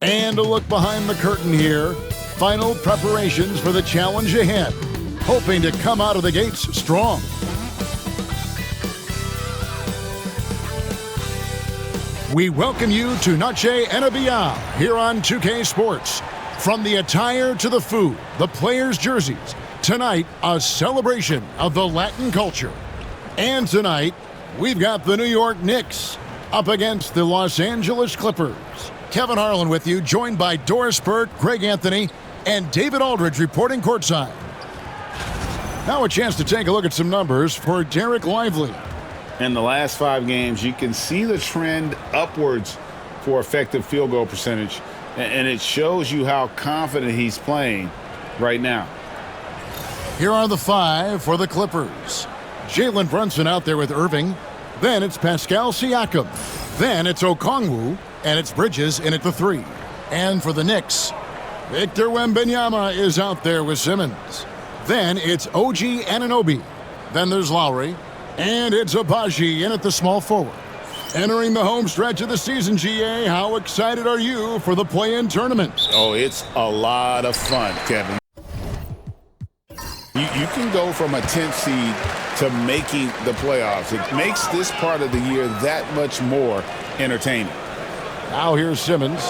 And a look behind the curtain here. Final preparations for the challenge ahead. Hoping to come out of the gates strong. We welcome you to IGNBA here on 2K Sports. From the attire to the food, the players' jerseys, tonight a celebration of the Latin culture. And tonight, we've got the New York Knicks up against the Los Angeles Clippers. Kevin Harlan with you, joined by Doris Burke, Greg Anthony, and David Aldridge reporting courtside. Now a chance to take a look at some numbers for Derek Lively. In the last 5 games, you can see the trend upwards for effective field goal percentage, and it shows you how confident he's playing right now. Here are the 5 for the Clippers. Jalen Brunson out there with Irving. Then it's Pascal Siakam. Then it's Okongwu, and it's Bridges in at the 3. And for the Knicks, Victor Wembanyama is out there with Simmons. Then it's OG Anunoby. Then there's Lowry. And it's Abaji in at the small forward. Entering the home stretch of the season, GA, how excited are you for the play-in tournament? Oh, it's a lot of fun, Kevin. You can go from a 10th seed to making the playoffs. It makes this part of the year that much more entertaining. Now here's Simmons.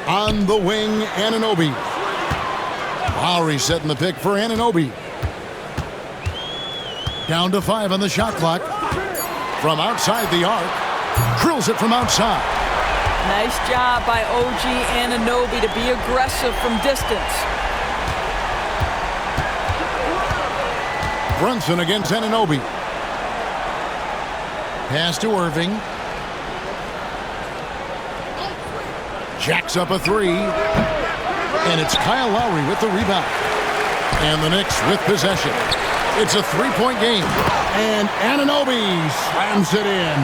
On the wing, Anunoby. Lowry setting the pick for Anunoby. Down to 5 on the shot clock. From outside the arc. Drills it from outside. Nice job by OG Anunoby to be aggressive from distance. Brunson against Anunoby. Pass to Irving. Jacks up a 3. And it's Kyle Lowry with the rebound. And the Knicks with possession. It's a 3-point game. And Anunoby slams it in.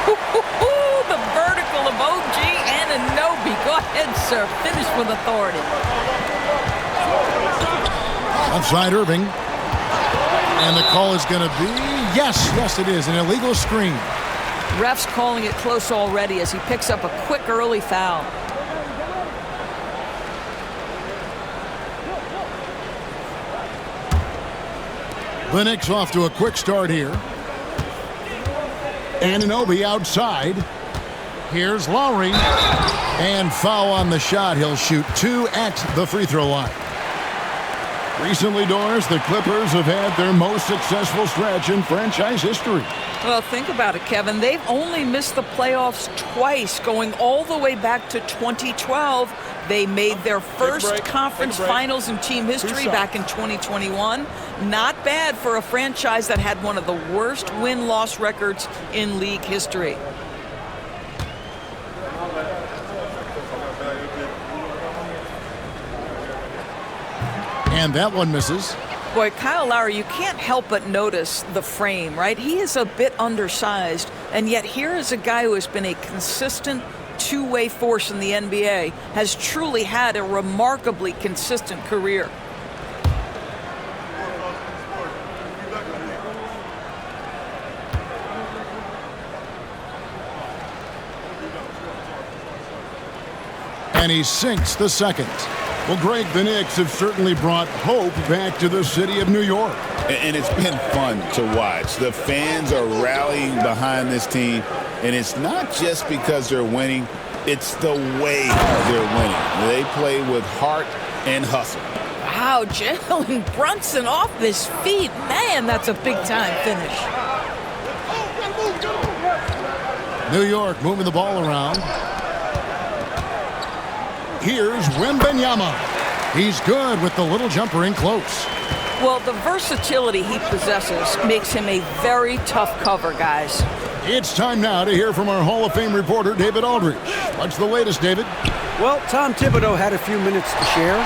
The vertical of OG Anunoby. Go ahead, sir. Finish with authority. Outside Irving. And the call is going to be, yes, it is, an illegal screen. Ref's calling it close already as he picks up a quick early foul. The Knicks off to a quick start here. Anunoby outside. Here's Lowry. And foul on the shot. He'll shoot 2 at the free throw line. Recently, Doris, the Clippers have had their most successful stretch in franchise history. Well, think about it, Kevin. They've only missed the playoffs twice, going all the way back to 2012. They made their first conference finals in team history back in 2021. Not bad for a franchise that had one of the worst win-loss records in league history. And that one misses. Boy, Kyle Lowry, you can't help but notice the frame, right? He is a bit undersized, and yet here is a guy who has been a consistent two-way force in the NBA, has truly had a remarkably consistent career. And he sinks the second. Well, Greg, the Knicks have certainly brought hope back to the city of New York. And it's been fun to watch. The fans are rallying behind this team, and it's not just because they're winning, it's the way they're winning. They play with heart and hustle. Wow, Jalen Brunson off his feet. Man, that's a big-time finish. New York moving the ball around. Here's Wembanyama. He's good with the little jumper in close. Well, the versatility he possesses makes him a very tough cover, guys. It's time now to hear from our Hall of Fame reporter, David Aldridge. What's the latest, David? Well, Tom Thibodeau had a few minutes to share.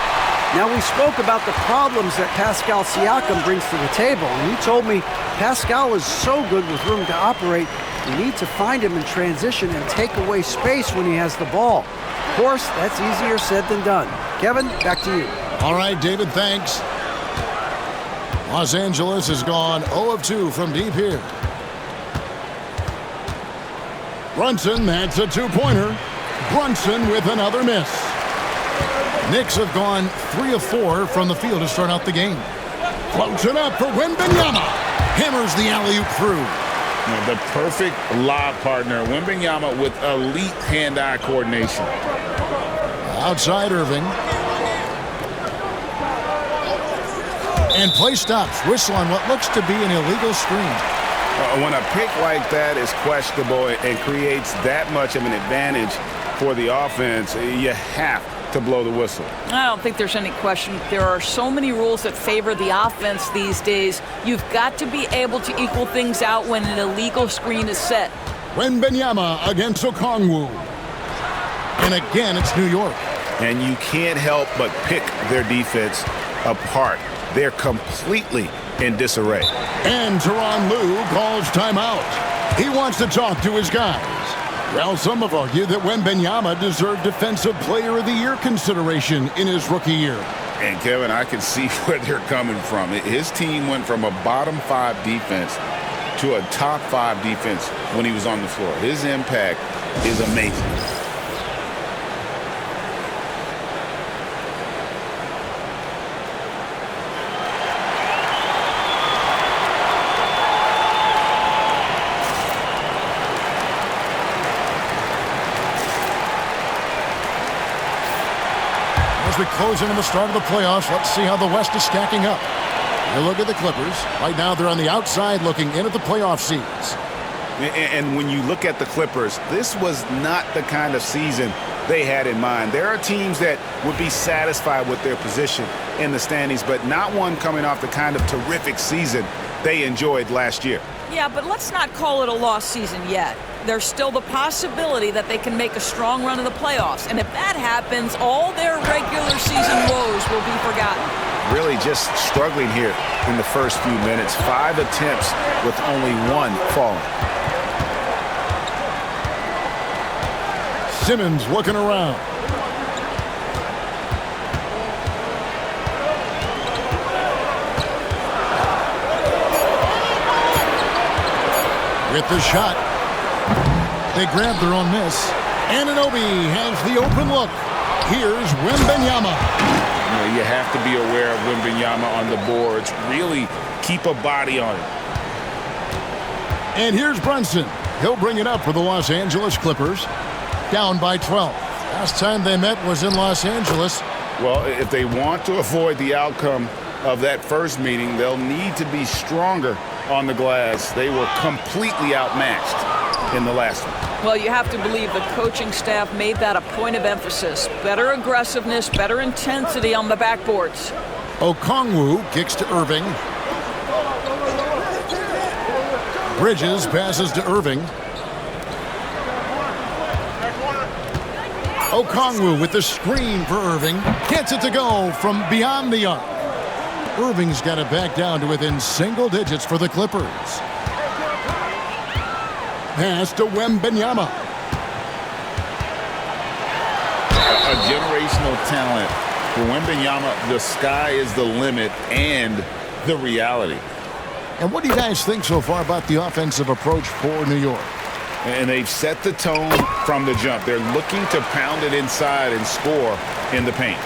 Now, we spoke about the problems that Pascal Siakam brings to the table, and he told me Pascal is so good with room to operate, you need to find him in transition and take away space when he has the ball. Of course, that's easier said than done. Kevin, back to you. All right, David, thanks. Los Angeles has gone 0 of 2 from deep here. Brunson, that's a two-pointer. Brunson with another miss. Knicks have gone 3 of 4 from the field to start out the game. Floats it up for Wembanyama. Hammers the alley-oop through. The perfect lob partner. Wembanyama with elite hand-eye coordination. Outside Irving. And play stops. Whistle on what looks to be an illegal screen. When a pick like that is questionable and creates that much of an advantage for the offense, you have to blow the whistle. I don't think there's any question. There are so many rules that favor the offense these days. You've got to be able to equal things out when an illegal screen is set. Wembanyama against Okongwu. And again, it's New York. And you can't help but pick their defense apart. They're completely in disarray. And Tyronn Lue calls timeout. He wants to talk to his guys. Well, some have argued that Wembanyama deserved Defensive Player of the Year consideration in his rookie year. And, Kevin, I can see where they're coming from. His team went from a bottom 5 defense to a top 5 defense when he was on the floor. His impact is amazing. As we close in on the start of the playoffs, let's see how the West is stacking up. You look at the Clippers. Right now they're on the outside looking in at the playoff seeds. And when you look at the Clippers, this was not the kind of season they had in mind. There are teams that would be satisfied with their position in the standings, but not one coming off the kind of terrific season they enjoyed last year. Yeah, but let's not call it a lost season yet. There's still the possibility that they can make a strong run in the playoffs. And if that happens, all their regular season woes will be forgotten. Really just struggling here in the first few minutes. 5 attempts with only 1 falling. Simmons looking around. With the shot. They grab their own miss. Anunoby has the open look. Here's Wembanyama. You have to be aware of Wembanyama on the boards. Really keep a body on it. And here's Brunson. He'll bring it up for the Los Angeles Clippers. Down by 12. Last time they met was in Los Angeles. Well, if they want to avoid the outcome of that first meeting, they'll need to be stronger on the glass. They were completely outmatched in the last one. Well, you have to believe the coaching staff made that a point of emphasis. Better aggressiveness, better intensity on the backboards. Okongwu kicks to Irving. Bridges passes to Irving. Okongwu with the screen for Irving. Gets it to go from beyond the arc. Irving's got it back down to within single digits for the Clippers. Pass to Wembanyama. A generational talent. For Wembanyama, the sky is the limit and the reality. And what do you guys think so far about the offensive approach for New York? And they've set the tone from the jump. They're looking to pound it inside and score in the paint.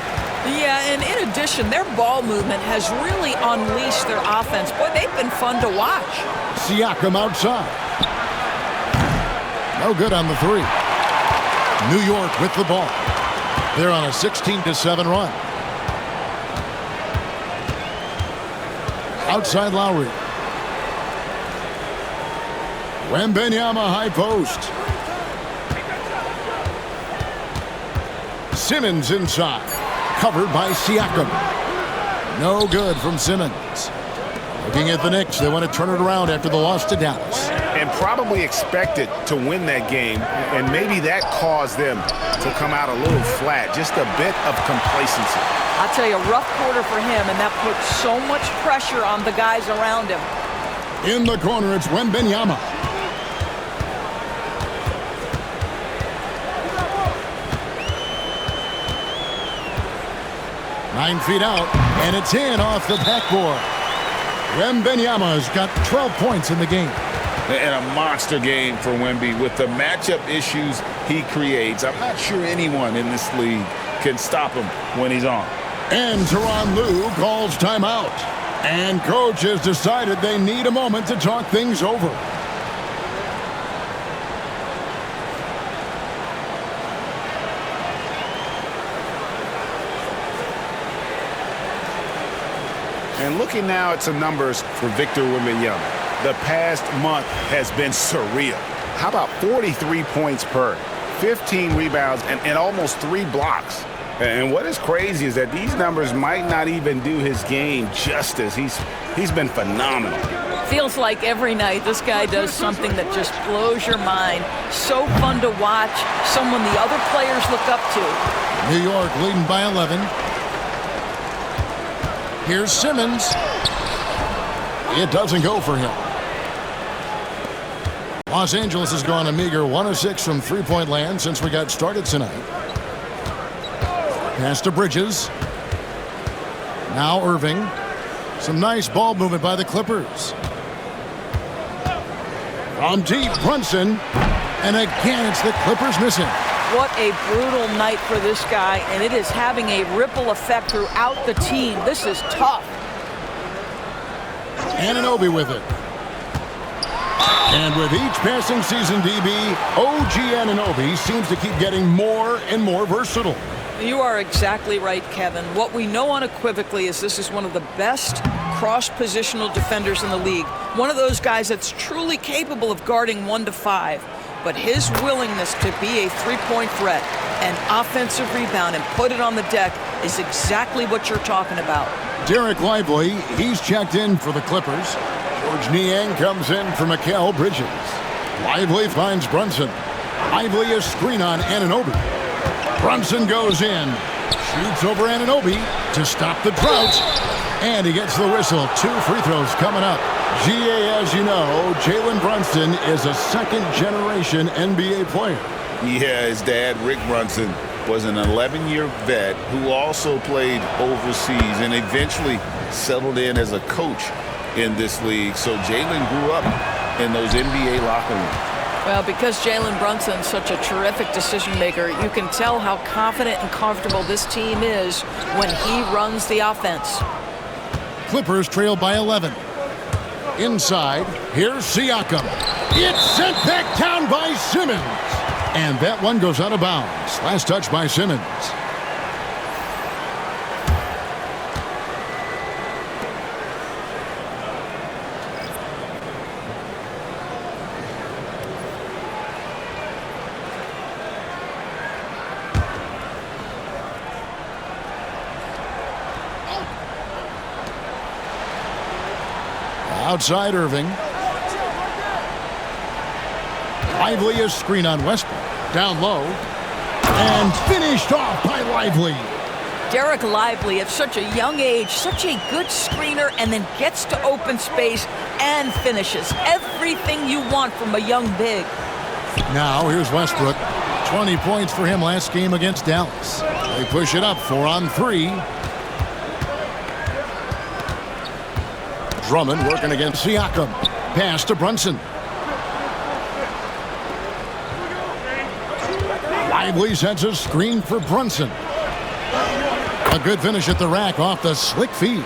Yeah, and in addition, their ball movement has really unleashed their offense. Boy, they've been fun to watch. Siakam outside. No good on the 3. New York with the ball. They're on a 16-7 run. Outside Lowry. Wembanyama high post. Simmons inside. Covered by Siakam. No good from Simmons. Looking at the Knicks, they want to turn it around after the loss to Dallas. And probably expected to win that game, and maybe that caused them to come out a little flat. Just a bit of complacency. I'll tell you, a rough quarter for him, and that puts so much pressure on the guys around him. In the corner, it's Wembanyama. Nine feet out, and it's in off the backboard. Wembanyama's got 12 points in the game. And a monster game for Wemby with the matchup issues he creates. I'm not sure anyone in this league can stop him when he's on. And Tyronn Lue calls timeout. And coach has decided they need a moment to talk things over. And looking now at some numbers for Victor Wembanyama. The past month has been surreal. How about 43 points per, 15 rebounds, and almost 3 blocks? And what is crazy is that these numbers might not even do his game justice. He's been phenomenal. Feels like every night this guy does something that just blows your mind. So fun to watch, someone the other players look up to. New York leading by 11. Here's Simmons. It doesn't go for him. Los Angeles has gone a meager 1 of 6 from three-point land since we got started tonight. Pass to Bridges. Now Irving. Some nice ball movement by the Clippers. From deep, Brunson. And again, it's the Clippers missing. What a brutal night for this guy, and it is having a ripple effect throughout the team. This is tough. Anunoby with it. And with each passing season, DB, OG Anunoby seems to keep getting more and more versatile. You are exactly right, Kevin. What we know unequivocally is this is one of the best cross-positional defenders in the league. One of those guys that's truly capable of guarding 1 to 5. But his willingness to be a three-point threat, an offensive rebound, and put it on the deck is exactly what you're talking about. Derek Lively, he's checked in for the Clippers. George Niang comes in for Mikal Bridges. Lively finds Brunson. Lively a screen on Anunoby. Brunson goes in. Shoots over Anunoby to stop the drought. And he gets the whistle. 2 free throws coming up. GA, as you know, Jalen Brunson is a second-generation NBA player. Yeah, his dad, Rick Brunson, was an 11-year vet who also played overseas and eventually settled in as a coach in this league. So Jalen grew up in those NBA locker rooms. Well, because Jalen Brunson's such a terrific decision maker, you can tell how confident and comfortable this team is when he runs the offense. Clippers trail by 11. Inside, here's Siakam. It's sent back down by Simmons. And that one goes out of bounds. Last touch by Simmons. Outside Irving. Lively a screen on Westbrook. Down low. And finished off by Lively. Derek Lively at such a young age, such a good screener, and then gets to open space and finishes. Everything you want from a young big. Now here's Westbrook. 20 points for him last game against Dallas. They push it up 4 on 3. Drummond working against Siakam. Pass to Brunson. Lively sets a screen for Brunson. A good finish at the rack off the slick feed.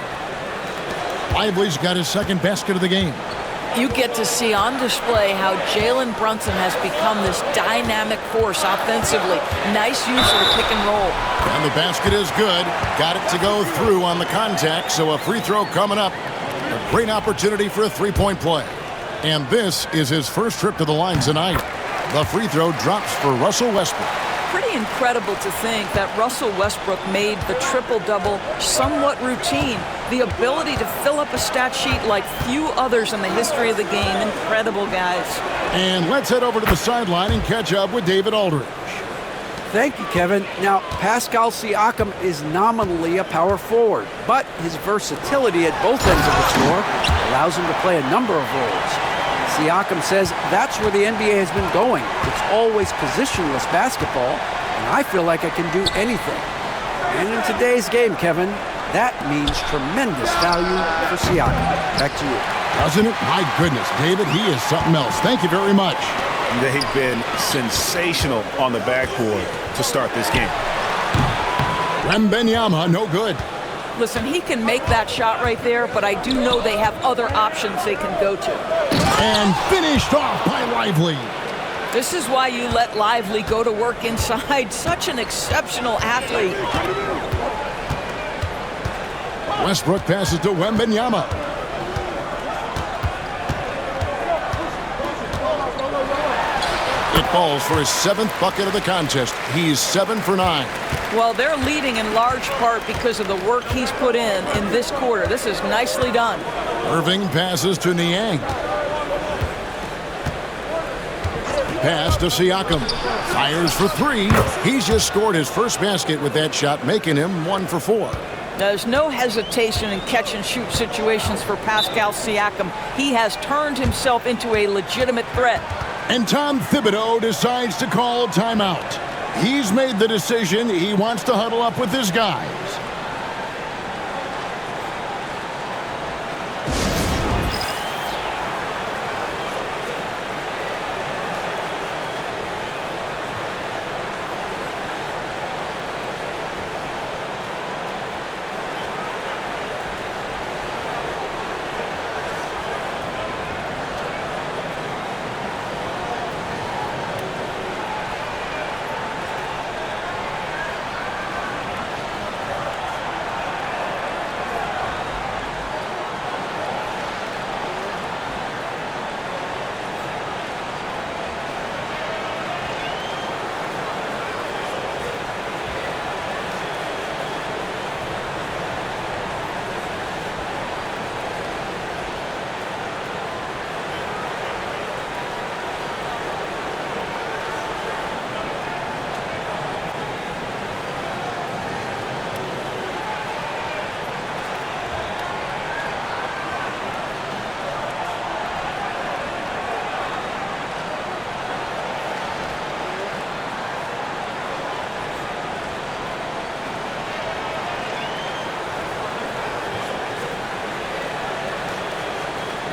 Lively's got his second basket of the game. You get to see on display how Jalen Brunson has become this dynamic force offensively. Nice use of the pick and roll. And the basket is good. Got it to go through on the contact, so a free throw coming up. A great opportunity for a three-point play. And this is his first trip to the line tonight. The free throw drops for Russell Westbrook. Pretty incredible to think that Russell Westbrook made the triple-double somewhat routine. The ability to fill up a stat sheet like few others in the history of the game. Incredible, guys. And let's head over to the sideline and catch up with David Aldridge. Thank you, Kevin. Now, Pascal Siakam is nominally a power forward, but his versatility at both ends of the floor allows him to play a number of roles. Siakam says that's where the NBA has been going. It's always positionless basketball, and I feel like I can do anything. And in today's game, Kevin, that means tremendous value for Siakam. Back to you. Doesn't it? My goodness, David, he is something else. Thank you very much. They've been sensational on the backboard to start this game. Wembanyama, no good. Listen, he can make that shot right there, but I do know they have other options they can go to. And finished off by Lively. This is why you let Lively go to work inside. Such an exceptional athlete. Westbrook passes to Wembanyama. It falls for his 7th bucket of the contest. He's 7 for 9. Well, they're leading in large part because of the work he's put in this quarter. This is nicely done. Irving passes to Niang. Pass to Siakam. Fires for 3. He's just scored his first basket with that shot, making him 1 for 4. There's no hesitation in catch-and-shoot situations for Pascal Siakam. He has turned himself into a legitimate threat. And Tom Thibodeau decides to call timeout. He's made the decision. He wants to huddle up with his guys.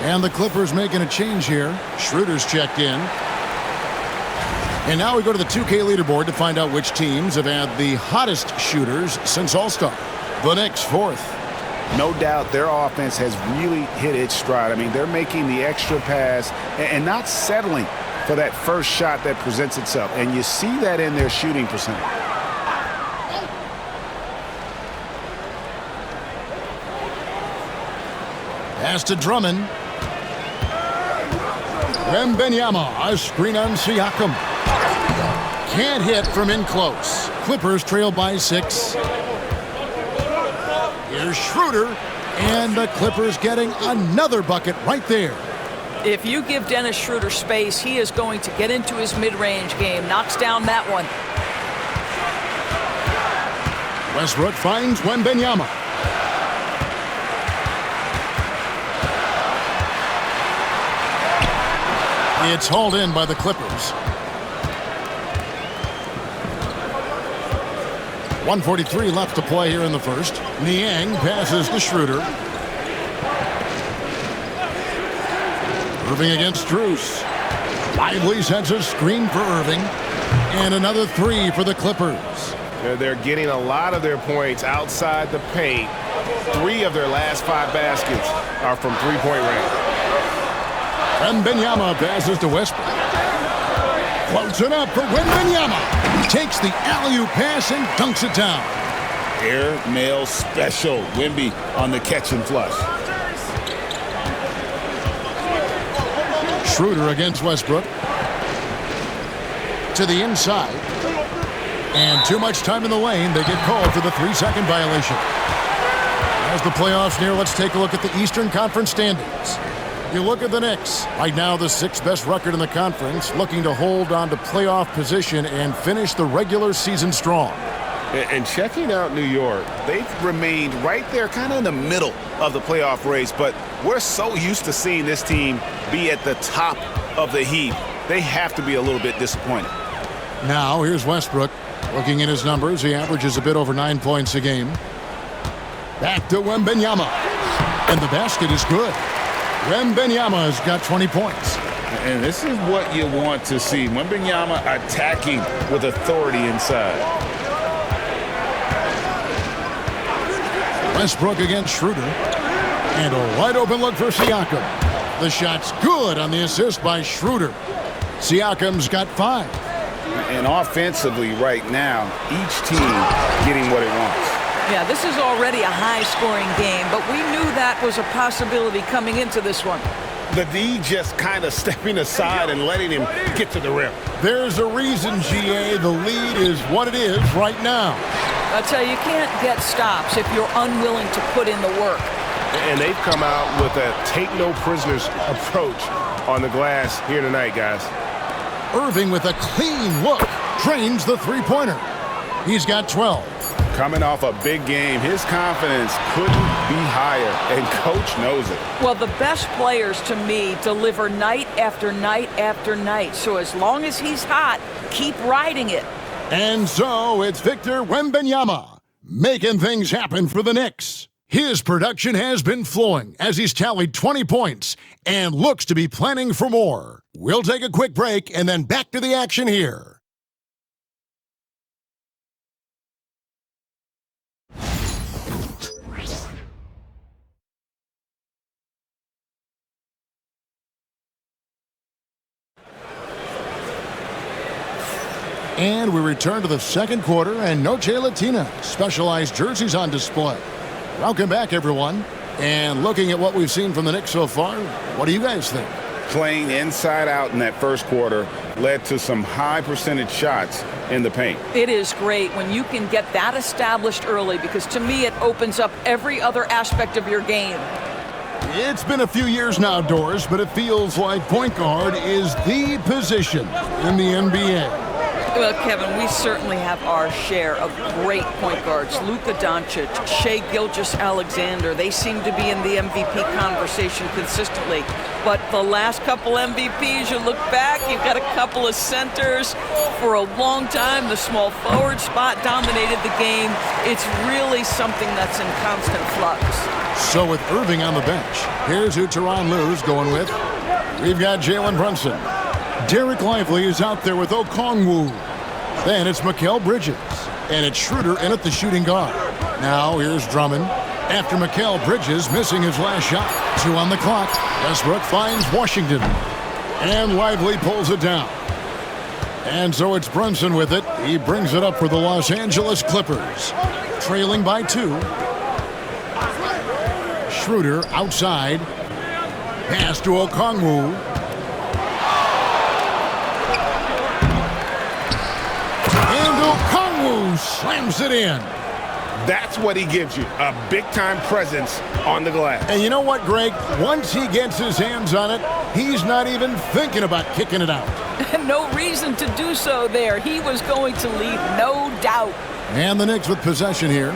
And the Clippers making a change here. Schroeder's checked in. And now we go to the 2K leaderboard to find out which teams have had the hottest shooters since All-Star. The Knicks, 4th. No doubt their offense has really hit its stride. I mean, they're making the extra pass and not settling for that first shot that presents itself. And you see that in their shooting percentage. Pass to Drummond. Wembanyama, a screen on Siakam. Can't hit from in close. Clippers trail by 6. Here's Schroeder, and the Clippers getting another bucket right there. If you give Dennis Schroeder space, he is going to get into his mid-range game. Knocks down that one. Westbrook finds Wembanyama. It's hauled in by the Clippers. 1:43 left to play here in the first. Niang passes to Schroeder. Irving against Strus. Lively sends a screen for Irving. And another 3 for the Clippers. They're getting a lot of their points outside the paint. 3 of their last 5 baskets are from three-point range. Wembanyama passes to Westbrook. Floats it up for Wembanyama. He takes the alley-oop pass and dunks it down. Air mail special. Wemby on the catch and flush. Schroeder against Westbrook. To the inside. And too much time in the lane. They get called for the 3-second violation. As the playoffs near, let's take a look at the Eastern Conference standings. You look at the Knicks. Right now, the 6th best record in the conference, looking to hold on to playoff position and finish the regular season strong. And checking out New York, They've remained right there, kind of in the middle of the playoff race, but we're so used to seeing this team be at the top of the heap. They have to be a little bit disappointed. Now, here's Westbrook. Looking at his numbers, he averages a bit over 9 points a game. Back to Wembanyama. And the basket is good. Wembanyama's got 20 points. And this is what you want to see. Wembanyama attacking with authority inside. Westbrook against Schroeder. And a wide open look for Siakam. The shot's good on the assist by Schroeder. Siakam's got 5. And offensively right now, each team getting what it wants. Yeah, this is already a high-scoring game, but we knew that was a possibility coming into this one. The D just kind of stepping aside and letting him get to the rim. There's a reason, GA, the lead is what it is right now. I tell you, you can't get stops if you're unwilling to put in the work. And they've come out with a take-no-prisoners approach on the glass here tonight, guys. Irving with a clean look drains the three-pointer. He's got 12. Coming off a big game, his confidence couldn't be higher, and Coach knows it. Well, the best players, to me, deliver night after night after night. So as long as he's hot, keep riding it. And so it's Victor Wembanyama making things happen for the Knicks. His production has been flowing as he's tallied 20 points and looks to be planning for more. We'll take a quick break and then back to the action here. And we return to the second quarter, and Noche Latina specialized jerseys on display. Welcome back, everyone. And looking at what we've seen from the Knicks so far, what do you guys think? Playing inside out in that first quarter led to some high percentage shots in the paint. It is great when you can get that established early, because to me it opens up every other aspect of your game. It's been a few years now, Doris, but it feels like point guard is the position in the NBA. Well, Kevin, we certainly have our share of great point guards. Luka Doncic, Shai Gilgeous-Alexander, they seem to be in the MVP conversation consistently. But the last couple MVPs, you look back, you've got a couple of centers. For a long time, the small forward spot dominated the game. It's really something that's in constant flux. So with Irving on the bench, here's who Tyronn Lue's going with. We've got Jalen Brunson. Derek Lively is out there with Okongwu. Then it's Mikal Bridges. And it's Schroeder in at the shooting guard. Now here's Drummond. After Mikal Bridges missing his last shot. 2 on the clock. Westbrook finds Washington. And Lively pulls it down. And so it's Brunson with it. He brings it up for the Los Angeles Clippers. Trailing by 2. Schroeder outside. Pass to Okongwu. Slams it in. That's what he gives you, a big-time presence on the glass. And you know what, Greg? Once he gets his hands on it, he's not even thinking about kicking it out. No reason to do so there. He was going to leave, no doubt. And the Knicks with possession here.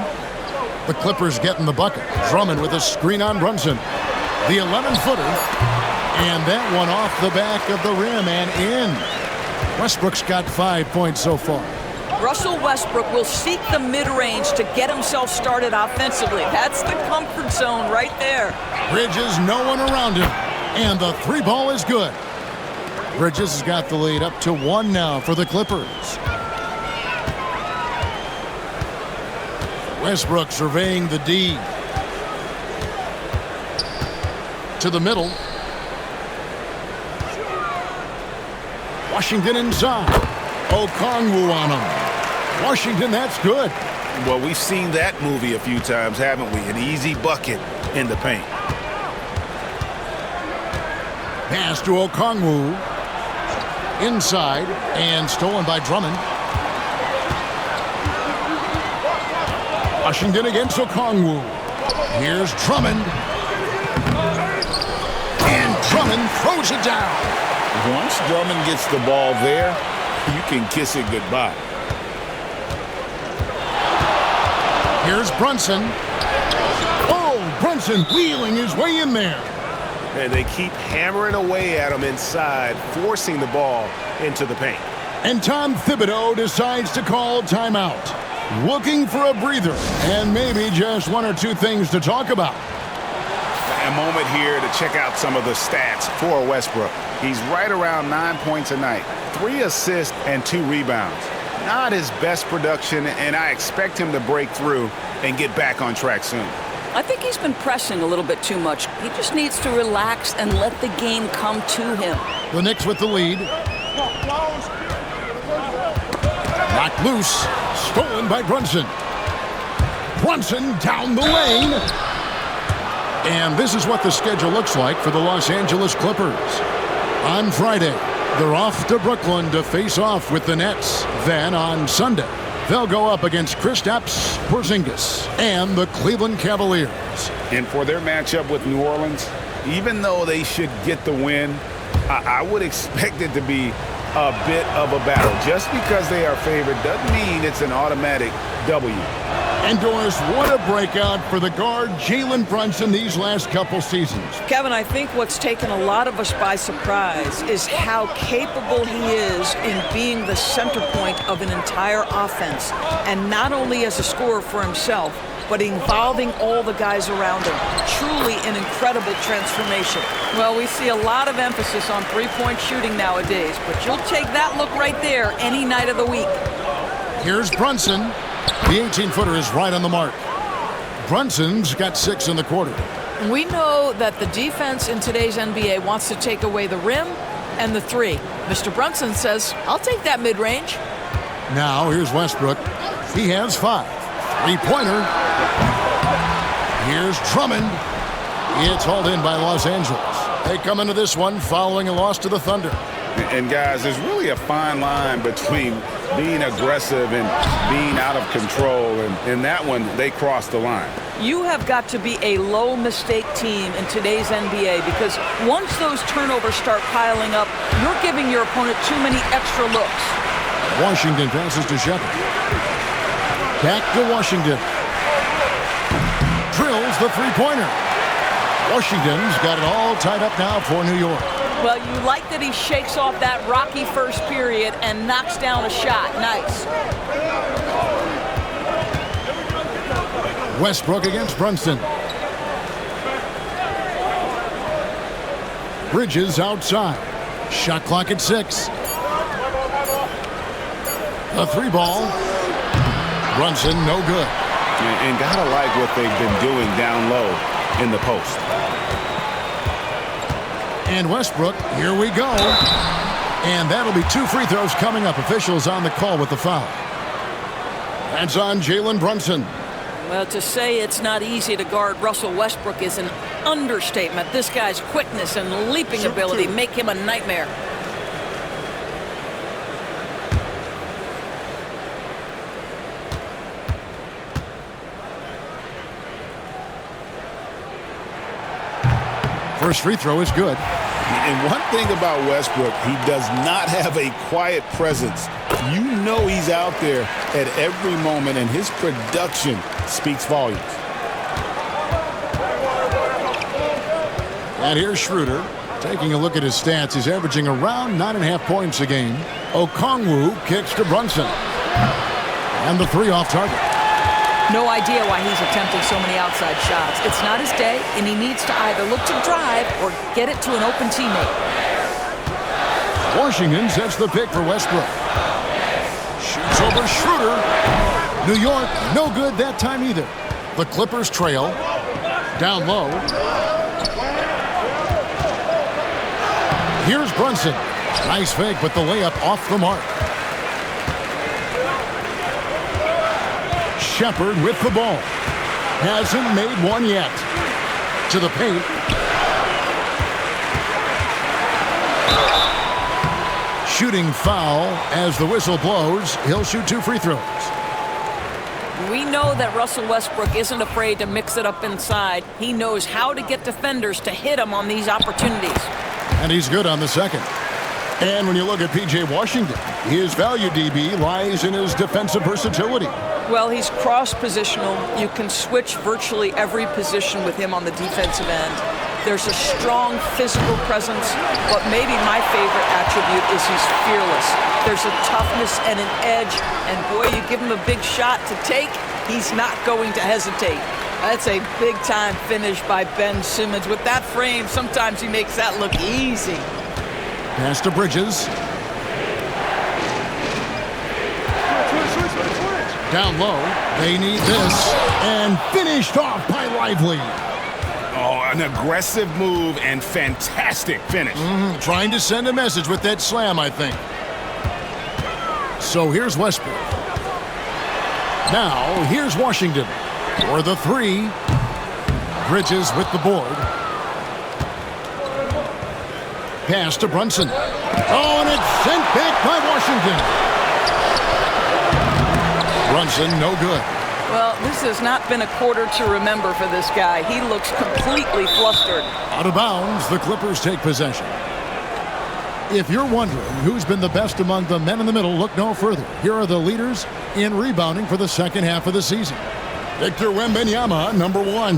The Clippers getting the bucket. Drummond with a screen on Brunson. The 11-footer. And that one off the back of the rim and in. Westbrook's got 5 points so far. Russell Westbrook will seek the mid-range to get himself started offensively. That's the comfort zone right there. Bridges, no one around him. And the 3-ball is good. Bridges has got the lead up to 1 now for the Clippers. Westbrook surveying the D. To the middle. Washington inside. Okongwu on him. Washington, that's good. Well, we've seen that movie a few times, haven't we? An easy bucket in the paint. Pass to Okongwu. Inside and stolen by Drummond. Washington against Okongwu. Here's Drummond. And Drummond throws it down. Once Drummond gets the ball there, you can kiss it goodbye. Here's Brunson. Oh, Brunson wheeling his way in there. And they keep hammering away at him inside, forcing the ball into the paint. And Tom Thibodeau decides to call timeout. Looking for a breather and maybe just 1 or 2 things to talk about. a moment here to check out some of the stats for Westbrook. He's right around 9 points a night, 3 assists and 2 rebounds. Not his best production, and I expect him to break through and get back on track soon. I think he's been pressing a little bit too much. He just needs to relax and let the game come to him. The Knicks with the lead. Knocked loose. Stolen by Brunson. Brunson down the lane. And this is what the schedule looks like for the Los Angeles Clippers. On Friday, they're off to Brooklyn to face off with the Nets. Then on Sunday, they'll go up against Kristaps Porzingis and the Cleveland Cavaliers. And for their matchup with New Orleans, even though they should get the win, I would expect it to be a bit of a battle. Just because they are favored doesn't mean it's an automatic W. And Doris, what a breakout for the guard Jalen Brunson these last couple seasons. Kevin, I think what's taken a lot of us by surprise is how capable he is in being the center point of an entire offense. And not only as a scorer for himself, but involving all the guys around him. Truly an incredible transformation. Well, we see a lot of emphasis on three-point shooting nowadays, but you'll take that look right there any night of the week. Here's Brunson. The 18-footer is right on the mark. Brunson's got 6 in the quarter. We know that the defense in today's NBA wants to take away the rim and the three. Mr. Brunson says, I'll take that mid-range. Now here's Westbrook. He has 5. Three-pointer. Here's Drummond. It's hauled in by Los Angeles. They come into this one following a loss to the Thunder. And guys, there's really a fine line between being aggressive and being out of control. And in that one, they crossed the line. You have got to be a low mistake team in today's NBA because once those turnovers start piling up, you're giving your opponent too many extra looks. Washington passes to Shepard. Back to Washington. Drills the three-pointer. Washington's got it all tied up now for New York. Well, you like that he shakes off that rocky first period and knocks down a shot. Nice. Westbrook against Brunson. Bridges outside. Shot clock at 6. A 3-ball. Brunson no good. And gotta like what they've been doing down low in the post. And Westbrook, here we go. And that'll be 2 free throws coming up. Officials on the call with the foul. That's on Jalen Brunson. Well, to say it's not easy to guard Russell Westbrook is an understatement. This guy's quickness and leaping ability make him a nightmare. First free throw is good. And one thing about Westbrook, he does not have a quiet presence. You know he's out there at every moment, and his production speaks volumes. And here's Schroeder. Taking a look at his stats, he's averaging around 9.5 points a game. Okongwu kicks to Brunson. And the 3 off target. No idea why he's attempting so many outside shots. It's not his day, and he needs to either look to drive or get it to an open teammate. Washington sets the pick for Westbrook. Shoots over Schroeder. New York, no good that time either. The Clippers trail. Down low. Here's Brunson. Nice fake, but the layup off the mark. Shepard with the ball. Hasn't made one yet. To the paint. Shooting foul as the whistle blows. He'll shoot 2 free throws. We know that Russell Westbrook isn't afraid to mix it up inside. He knows how to get defenders to hit him on these opportunities. And he's good on the second. And when you look at P.J. Washington, his value DB lies in his defensive versatility. Well, he's cross-positional. You can switch virtually every position with him on the defensive end. There's a strong physical presence, but maybe my favorite attribute is he's fearless. There's a toughness and an edge, and boy, you give him a big shot to take, he's not going to hesitate. That's a big-time finish by Ben Simmons. With that frame, sometimes he makes that look easy. Pass to Bridges. Down low. They need this. And finished off by Lively. Oh, an aggressive move and fantastic finish. Trying to send a message with that slam, I think. So here's Westbrook. Now, here's Washington for the three. Bridges with the board. Pass to Brunson. Oh, and it's sent back by Washington. Brunson, no good. Well, this has not been a quarter to remember for this guy. He looks completely flustered. Out of bounds, the Clippers take possession. If you're wondering who's been the best among the men in the middle, look no further. Here are the leaders in rebounding for the second half of the season. Victor Wembanyama, number 1.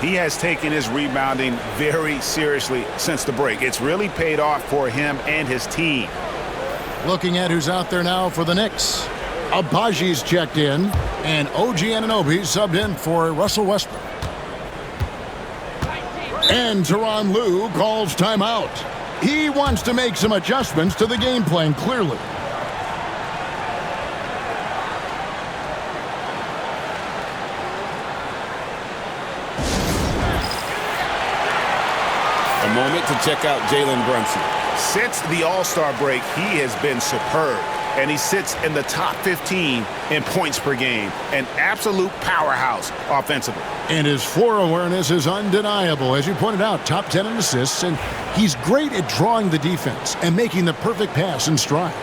He has taken his rebounding very seriously since the break. It's really paid off for him and his team. Looking at who's out there now for the Knicks. Abaji's checked in, and OG Anunoby subbed in for Russell Westbrook. And Tyronn Lue calls timeout. He wants to make some adjustments to the game plan, clearly. A moment to check out Jalen Brunson. Since the All-Star break, he has been superb. And he sits in the top 15 in points per game. An absolute powerhouse offensively. And his floor awareness is undeniable. As you pointed out, top 10 in assists, and he's great at drawing the defense and making the perfect pass in stride.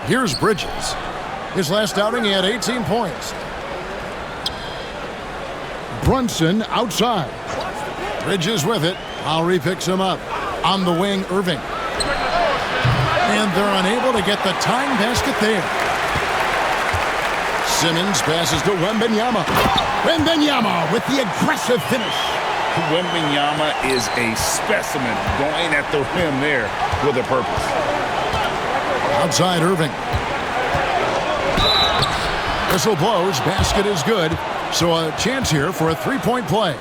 Here's Bridges. His last outing, he had 18 points. Brunson outside. Bridges with it. Lowry picks him up. On the wing, Irving. And they're unable to get the tying basket there. Simmons passes to Wembanyama. Wembanyama with the aggressive finish. Wembanyama is a specimen going at the rim there with a purpose. Outside Irving. Whistle blows. Basket is good. So a chance here for a three-point play.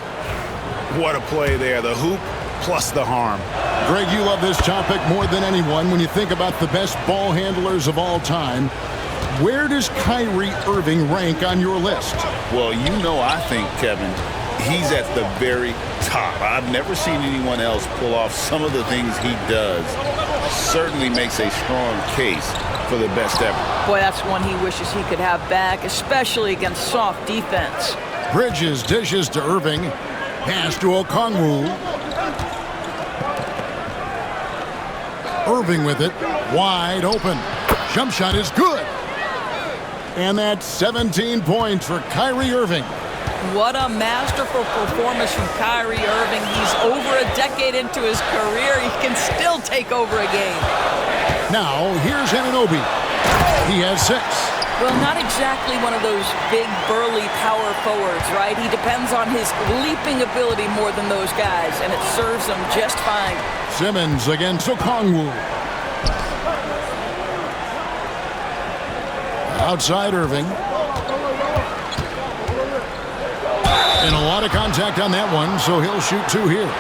What a play there. The hoop plus the harm. Greg, you love this topic more than anyone when you think about the best ball handlers of all time. Where does Kyrie Irving rank on your list? Well, you know, I think, Kevin, he's at the very top. I've never seen anyone else pull off some of the things he does. Certainly makes a strong case for the best ever. Boy, that's one he wishes he could have back, especially against soft defense. Bridges dishes to Irving. Pass to Okongwu. Irving with it. Wide open. Jump shot is good. And that's 17 points for Kyrie Irving. What a masterful performance from Kyrie Irving. He's over a decade into his career. He can still take over a game. Now, here's Anunoby. He has 6. Well, not exactly one of those big, burly power forwards, right? He depends on his leaping ability more than those guys, and it serves him just fine. Simmons against Okongwu. Outside Irving. And a lot of contact on that one, so he'll shoot 2 here.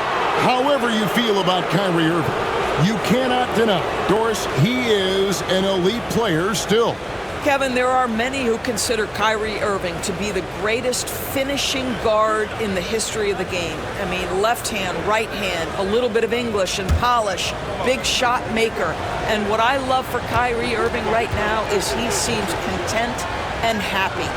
However you feel about Kyrie Irving, you cannot deny, Doris, he is an elite player still. Kevin, there are many who consider Kyrie Irving to be the greatest finishing guard in the history of the game. I mean, left hand, right hand, a little bit of English and polish, big shot maker. And what I love for Kyrie Irving right now is he seems content and happy.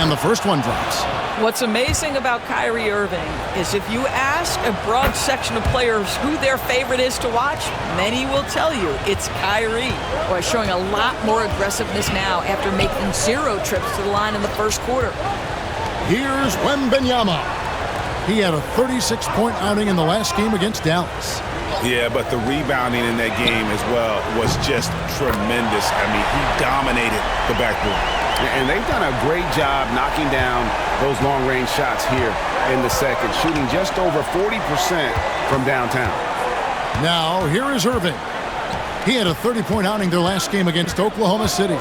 And the first one drops. What's amazing about Kyrie Irving is if you ask a broad section of players who their favorite is to watch, many will tell you it's Kyrie. Boy, showing a lot more aggressiveness now after making 0 trips to the line in the first quarter. Here's Wembanyama. He had a 36-point outing in the last game against Dallas. Yeah, but the rebounding in that game as well was just tremendous. I mean, he dominated the backboard. And they've done a great job knocking down those long-range shots here in the second, shooting just over 40% from downtown. Now, here is Irving. He had a 30-point outing their last game against Oklahoma City.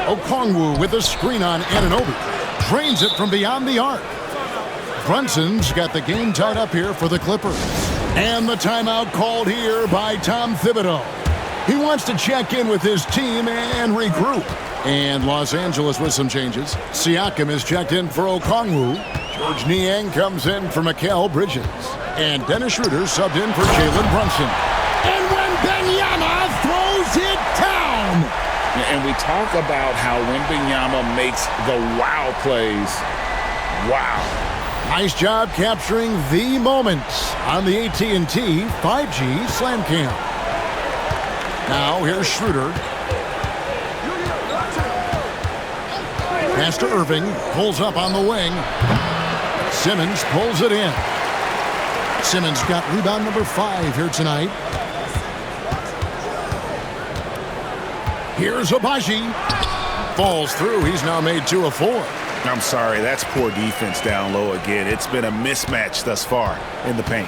Okongwu with a screen on Anunoby. Drains it from beyond the arc. Brunson's got the game tied up here for the Clippers. And the timeout called here by Tom Thibodeau. He wants to check in with his team and regroup. And Los Angeles with some changes. Siakam is checked in for Okongwu. George Niang comes in for Mikal Bridges. And Dennis Schroeder subbed in for Jalen Brunson. And Wembanyama throws it down! And we talk about how Wembanyama makes the wow plays. Wow. Nice job capturing the moments on the AT&T 5G Slam Cam. Now here's Schroeder. Pass to Irving. Pulls up on the wing. Simmons pulls it in. Simmons got rebound number 5 here tonight. Here's Abaji. Falls through. He's now made 2 of 4. I'm sorry, that's poor defense down low again. It's been a mismatch thus far in the paint.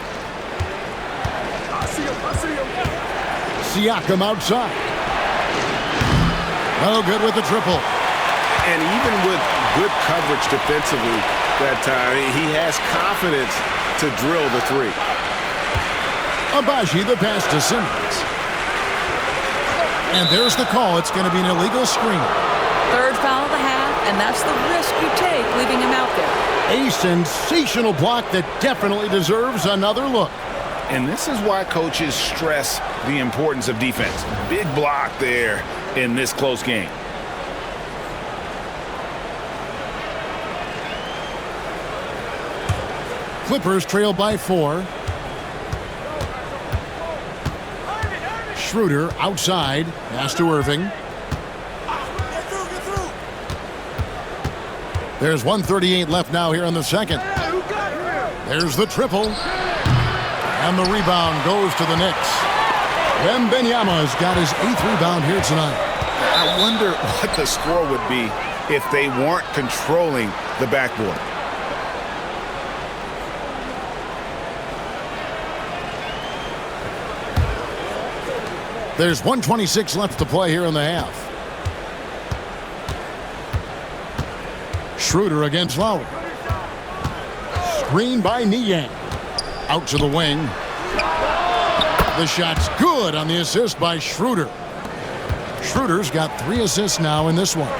Siakam outside. No good with the triple. And even with good coverage defensively that time, he has confidence to drill the 3. Abaji the pass to Simmons. And there's the call. It's going to be an illegal screen. Third foul of the half, and that's the risk you take leaving him out there. A sensational block that definitely deserves another look. And this is why coaches stress the importance of defense. Big block there in this close game. Clippers trail by 4. Schroeder outside. Pass to Irving. There's 1:38 left now here in the second. There's the triple. And the rebound goes to the Knicks. Wembanyama's got his 8th rebound here tonight. I wonder what the score would be if they weren't controlling the backboard. There's 1:26 left to play here in the half. Schroeder against Lowry. Screen by Niang. Out to the wing. The shot's good on the assist by Schroeder. Schroeder's got 3 assists now in this one.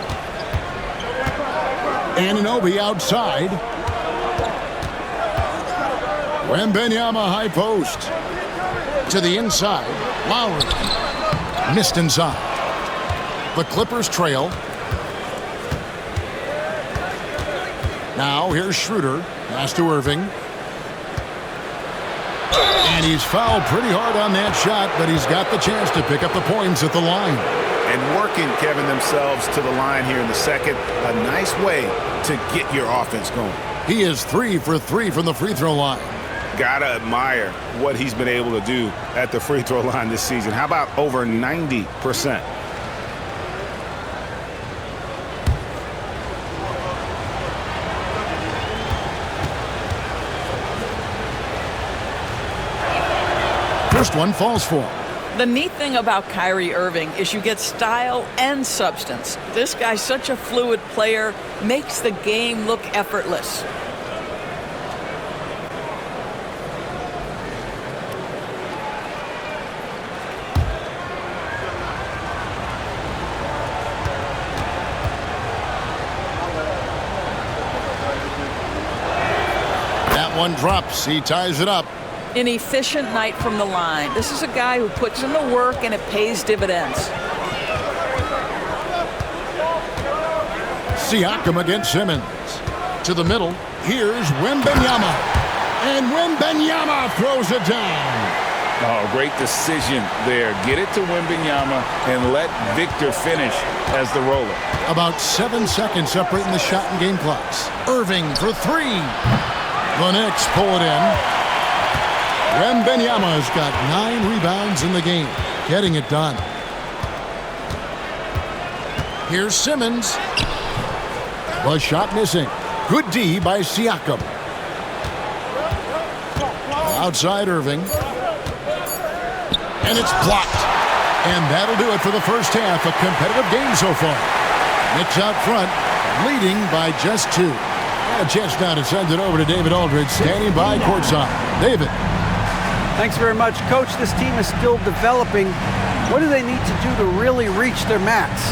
Anunoby outside. Wembanyama high post. To the inside. Lowry. Missed inside. The Clippers trail. Now here's Schroeder. Pass to Irving. And he's fouled pretty hard on that shot, but he's got the chance to pick up the points at the line. And working, Kevin, themselves to the line here in the second. A nice way to get your offense going. He is 3 for 3 from the free throw line. Gotta admire what he's been able to do at the free throw line this season. How about over 90%? First one falls for him. The neat thing about Kyrie Irving is you get style and substance. This guy's such a fluid player, makes the game look effortless. That one drops. He ties it up. An efficient night from the line. This is a guy who puts in the work and it pays dividends. Siakam against Simmons. To the middle. Here's Wembanyama. And Wembanyama throws it down. Oh, great decision there. Get it to Wembanyama and let Victor finish as the roller. About 7 seconds separating the shot and game clocks. Irving for 3. The Knicks pull it in. Wembanyama's got 9 rebounds in the game, getting it done. Here's Simmons. The shot missing. Good D by Siakam. Outside Irving. And it's blocked. And that'll do it for the first half. A competitive game so far. Knicks out front, leading by just 2. A chance now to send it over to David Aldridge, standing by courtside. David. Thanks very much. Coach, this team is still developing. What do they need to do to really reach their max?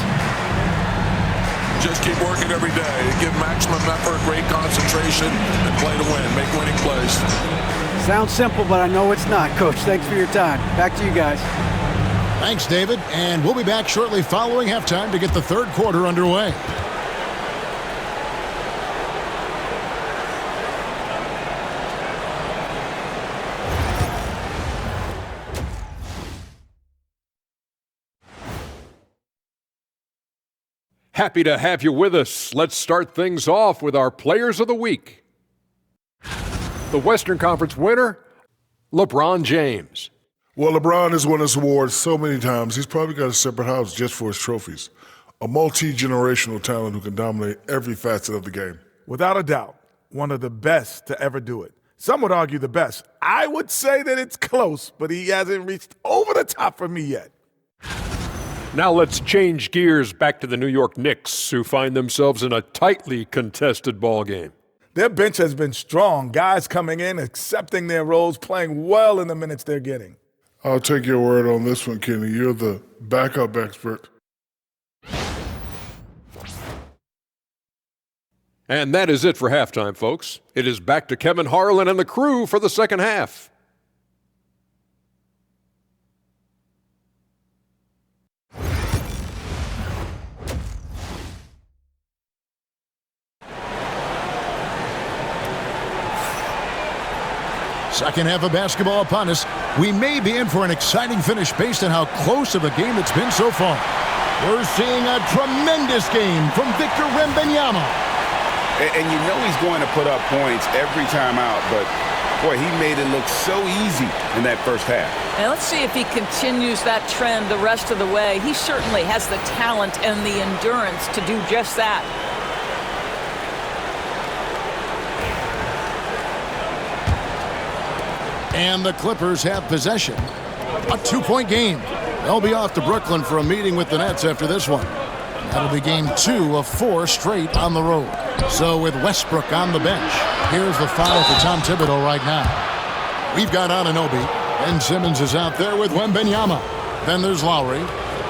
Just keep working every day. Give maximum effort, great concentration, and play to win. Make winning plays. Sounds simple, but I know it's not, Coach. Thanks for your time. Back to you guys. Thanks, David. And we'll be back shortly following halftime to get the third quarter underway. Happy to have you with us. Let's start things off with our Players of the Week. The Western Conference winner, LeBron James. Well, LeBron has won this award so many times, he's probably got a separate house just for his trophies. A multi-generational talent who can dominate every facet of the game. Without a doubt, one of the best to ever do it. Some would argue the best. I would say that it's close, but he hasn't reached over the top for me yet. Now let's change gears back to the New York Knicks, who find themselves in a tightly contested ball game. Their bench has been strong. Guys coming in, accepting their roles, playing well in the minutes they're getting. I'll take your word on this one, Kenny. You're the backup expert. And that is it for halftime, folks. It is back to Kevin Harlan and the crew for the second half. Second half of basketball upon us. We may be in for an exciting finish based on how close of a game it's been so far. We're seeing a tremendous game from Victor Wembanyama. And you know he's going to put up points every time out, but boy, he made it look so easy in that first half. And let's see if he continues that trend the rest of the way. He certainly has the talent and the endurance to do just that. And the Clippers have possession. A 2-point game. They'll be off to Brooklyn for a meeting with the Nets after this one. That'll be game 2 of 4 straight on the road. So with Westbrook on the bench, here's the foul for Tom Thibodeau right now. We've got Anunoby, and Simmons is out there with Wembanyama. Then there's Lowry,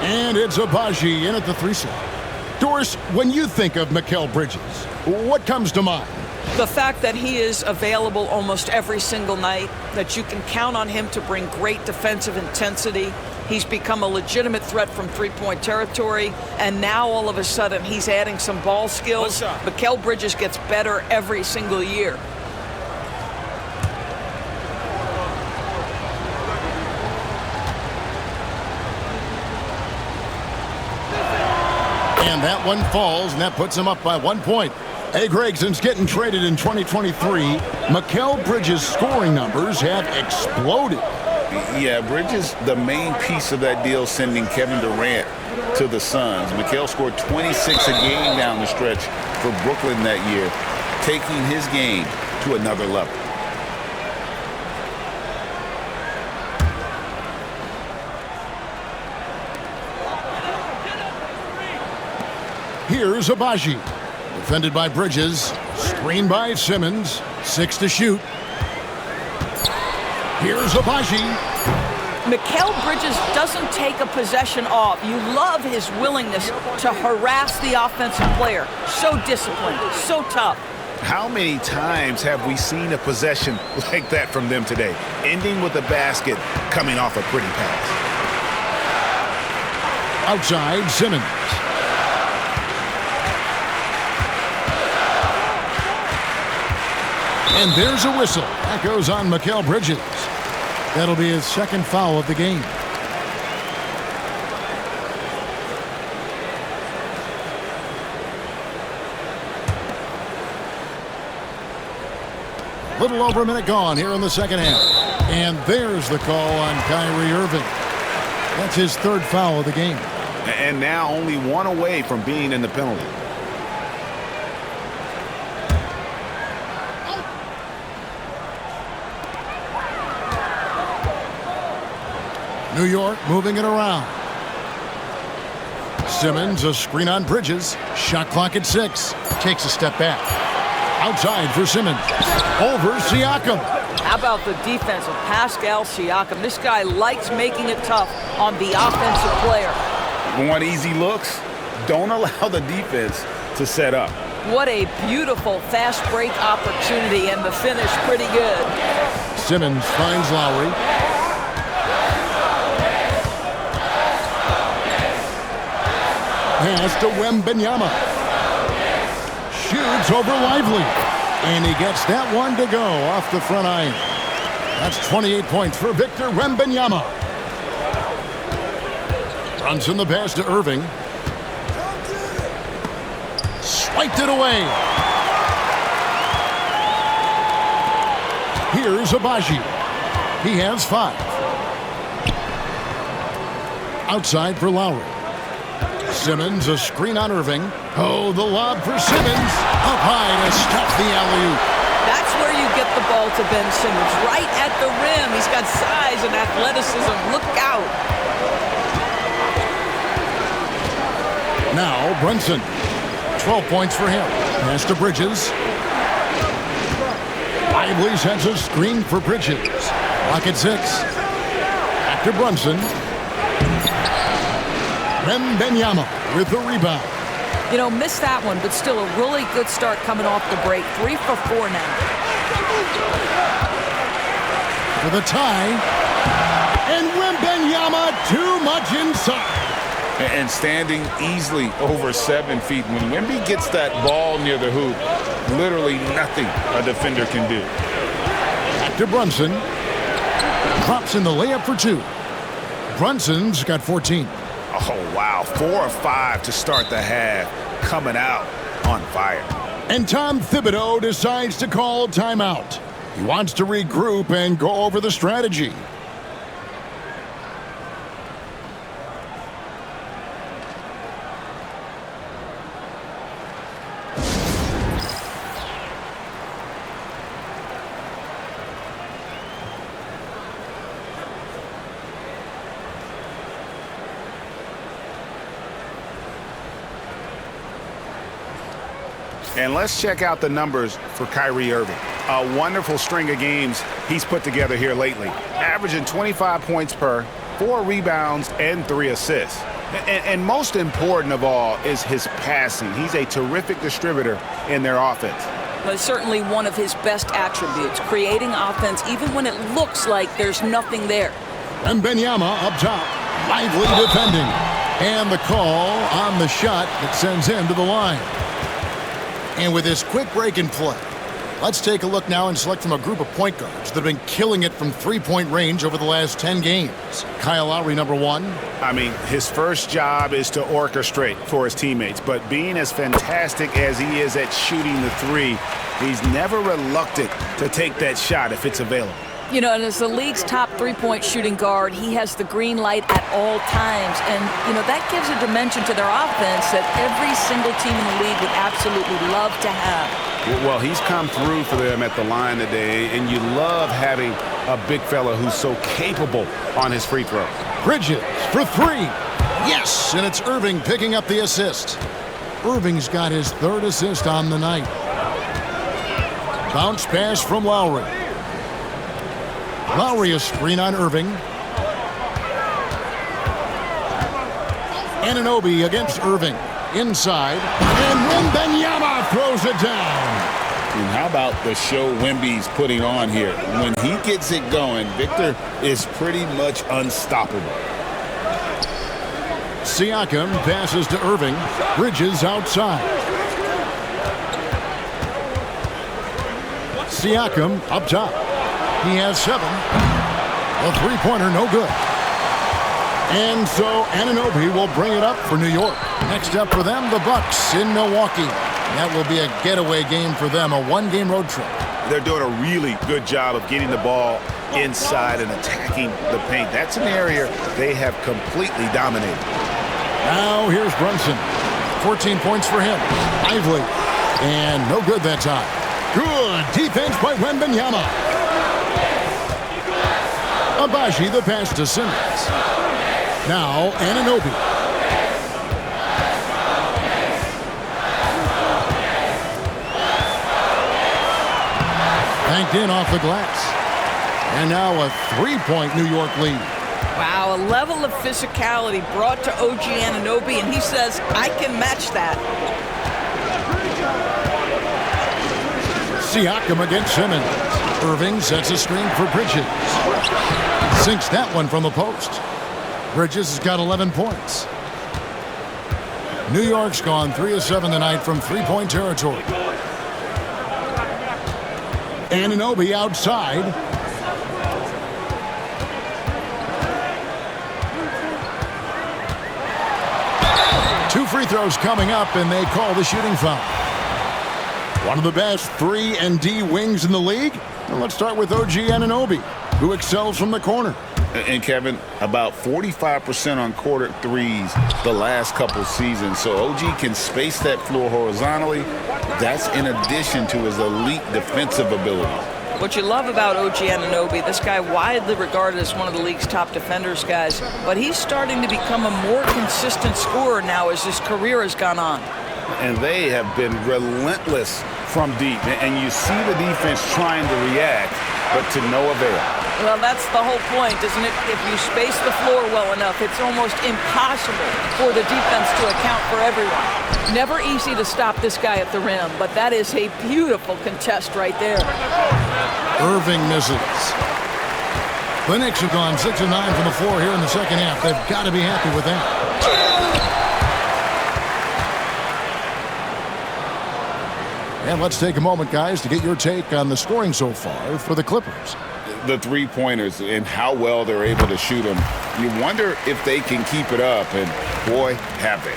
and it's Abaji in at the 3 slot. Doris, when you think of Mikal Bridges, what comes to mind? The fact that he is available almost every single night, that you can count on him to bring great defensive intensity. He's become a legitimate threat from three-point territory, and now all of a sudden he's adding some ball skills. Mikal Bridges gets better every single year. And that one falls, and that puts him up by 1 point. Hey, Greg, since getting traded in 2023, Mikal Bridges' scoring numbers have exploded. Yeah, Bridges, the main piece of that deal, sending Kevin Durant to the Suns. Mikal scored 26 a game down the stretch for Brooklyn that year, taking his game to another level. Here's Abaji. Defended by Bridges. Screened by Simmons. 6 to shoot. Here's Abaji. Mikal Bridges doesn't take a possession off. You love his willingness to harass the offensive player. So disciplined, so tough. How many times have we seen a possession like that from them today? Ending with a basket, coming off a pretty pass. Outside, Simmons. And there's a whistle. That goes on Mikal Bridges. That'll be his second foul of the game. Little over a minute gone here in the second half. And there's the call on Kyrie Irving. That's his third foul of the game. And now only one away from being in the penalty. New York moving it around. Simmons, a screen on Bridges. Shot clock at 6. Takes a step back. Outside for Simmons. Over Siakam. How about the defense of Pascal Siakam? This guy likes making it tough on the offensive player. Want easy looks? Don't allow the defense to set up. What a beautiful fast break opportunity, and the finish pretty good. Simmons finds Lowry. Pass to Wembanyama. Shoots over Lively. And he gets that one to go off the front iron. That's 28 points for Victor Wembanyama. Brunson the pass to Irving. Swiped it away. Here's Abaji. He has 5. Outside for Lowry. Simmons, a screen on Irving. Oh, the lob for Simmons. Up high to stop the alley-oop. That's where you get the ball to Ben Simmons, right at the rim. He's got size and athleticism. Look out. Now Brunson. 12 points for him. Pass to Bridges. Lively sends a screen for Bridges. Clock at 6. Back to Brunson. Wembanyama with the rebound. You know, missed that one, but still a really good start coming off the break. 3 for 4 now. For the tie. And Wembanyama too much inside. And standing easily over 7 feet. When Wemby gets that ball near the hoop, literally nothing a defender can do. Back to Brunson. Drops in the layup for 2. Brunson's got 14. Oh, wow. 4 or 5 to start the half. Coming out on fire. And Tom Thibodeau decides to call timeout. He wants to regroup and go over the strategy. And let's check out the numbers for Kyrie Irving. A wonderful string of games he's put together here lately. Averaging 25 points per, 4 rebounds, and 3 assists. And most important of all is his passing. He's a terrific distributor in their offense. But certainly one of his best attributes, creating offense even when it looks like there's nothing there. And Wembanyama up top, lively defending. And the call on the shot that sends him to the line. And with this quick break in play, let's take a look now and select from a group of point guards that have been killing it from three-point range over the last 10 games. Kyle Lowry, number 1. I mean, his first job is to orchestrate for his teammates, but being as fantastic as he is at shooting the 3, he's never reluctant to take that shot if it's available. You know, and as the league's top three-point shooting guard, he has the green light at all times. And, you know, that gives a dimension to their offense that every single team in the league would absolutely love to have. Well, he's come through for them at the line today, and you love having a big fella who's so capable on his free throws. Bridges for 3. Yes, and it's Irving picking up the assist. Irving's got his 3rd assist on the night. Bounce pass from Lowry. Lowry a screen on Irving. Anunoby against Irving. Inside. And Wembanyama throws it down. And how about the show Wemby's putting on here? When he gets it going, Victor is pretty much unstoppable. Siakam passes to Irving. Bridges outside. Siakam up top. He has 7. A three-pointer, no good. And so Anunoby will bring it up for New York. Next up for them, the Bucks in Milwaukee. That will be a getaway game for them, a 1-game road trip. They're doing a really good job of getting the ball inside and attacking the paint. That's an area they have completely dominated. Now here's Brunson. 14 points for him. Lively. And no good that time. Good defense by Wembanyama. Abaji the pass to Simmons. Now Anunoby. Banked in off the glass. And now a 3-point New York lead. Wow, a level of physicality brought to OG Anunoby, and he says, I can match that. Siakam against Simmons. Irving sets a screen for Bridges. Sinks that one from the post. Bridges has got 11 points. New York's gone 3 of 7 tonight from three-point territory. Anunoby outside. Two free throws coming up, and they call the shooting foul. One of the best 3-and-D wings in the league. Well, let's start with OG Anunoby, who excels from the corner. And Kevin, about 45% on quarter threes the last couple seasons. So OG can space that floor horizontally. That's in addition to his elite defensive ability. What you love about OG Anunoby, this guy widely regarded as one of the league's top defenders, guys, but he's starting to become a more consistent scorer now as his career has gone on. And they have been relentless from deep. And you see the defense trying to react, but to no avail. Well, that's the whole point, isn't it? If you space the floor well enough, it's almost impossible for the defense to account for everyone. Never easy to stop this guy at the rim, but that is a beautiful contest right there. Irving misses. The Knicks have gone 6 of 9 from the floor here in the second half. They've got to be happy with that. And let's take a moment, guys, to get your take on the scoring so far for the Clippers. The three-pointers and how well they're able to shoot them. You wonder if they can keep it up, and boy, have they.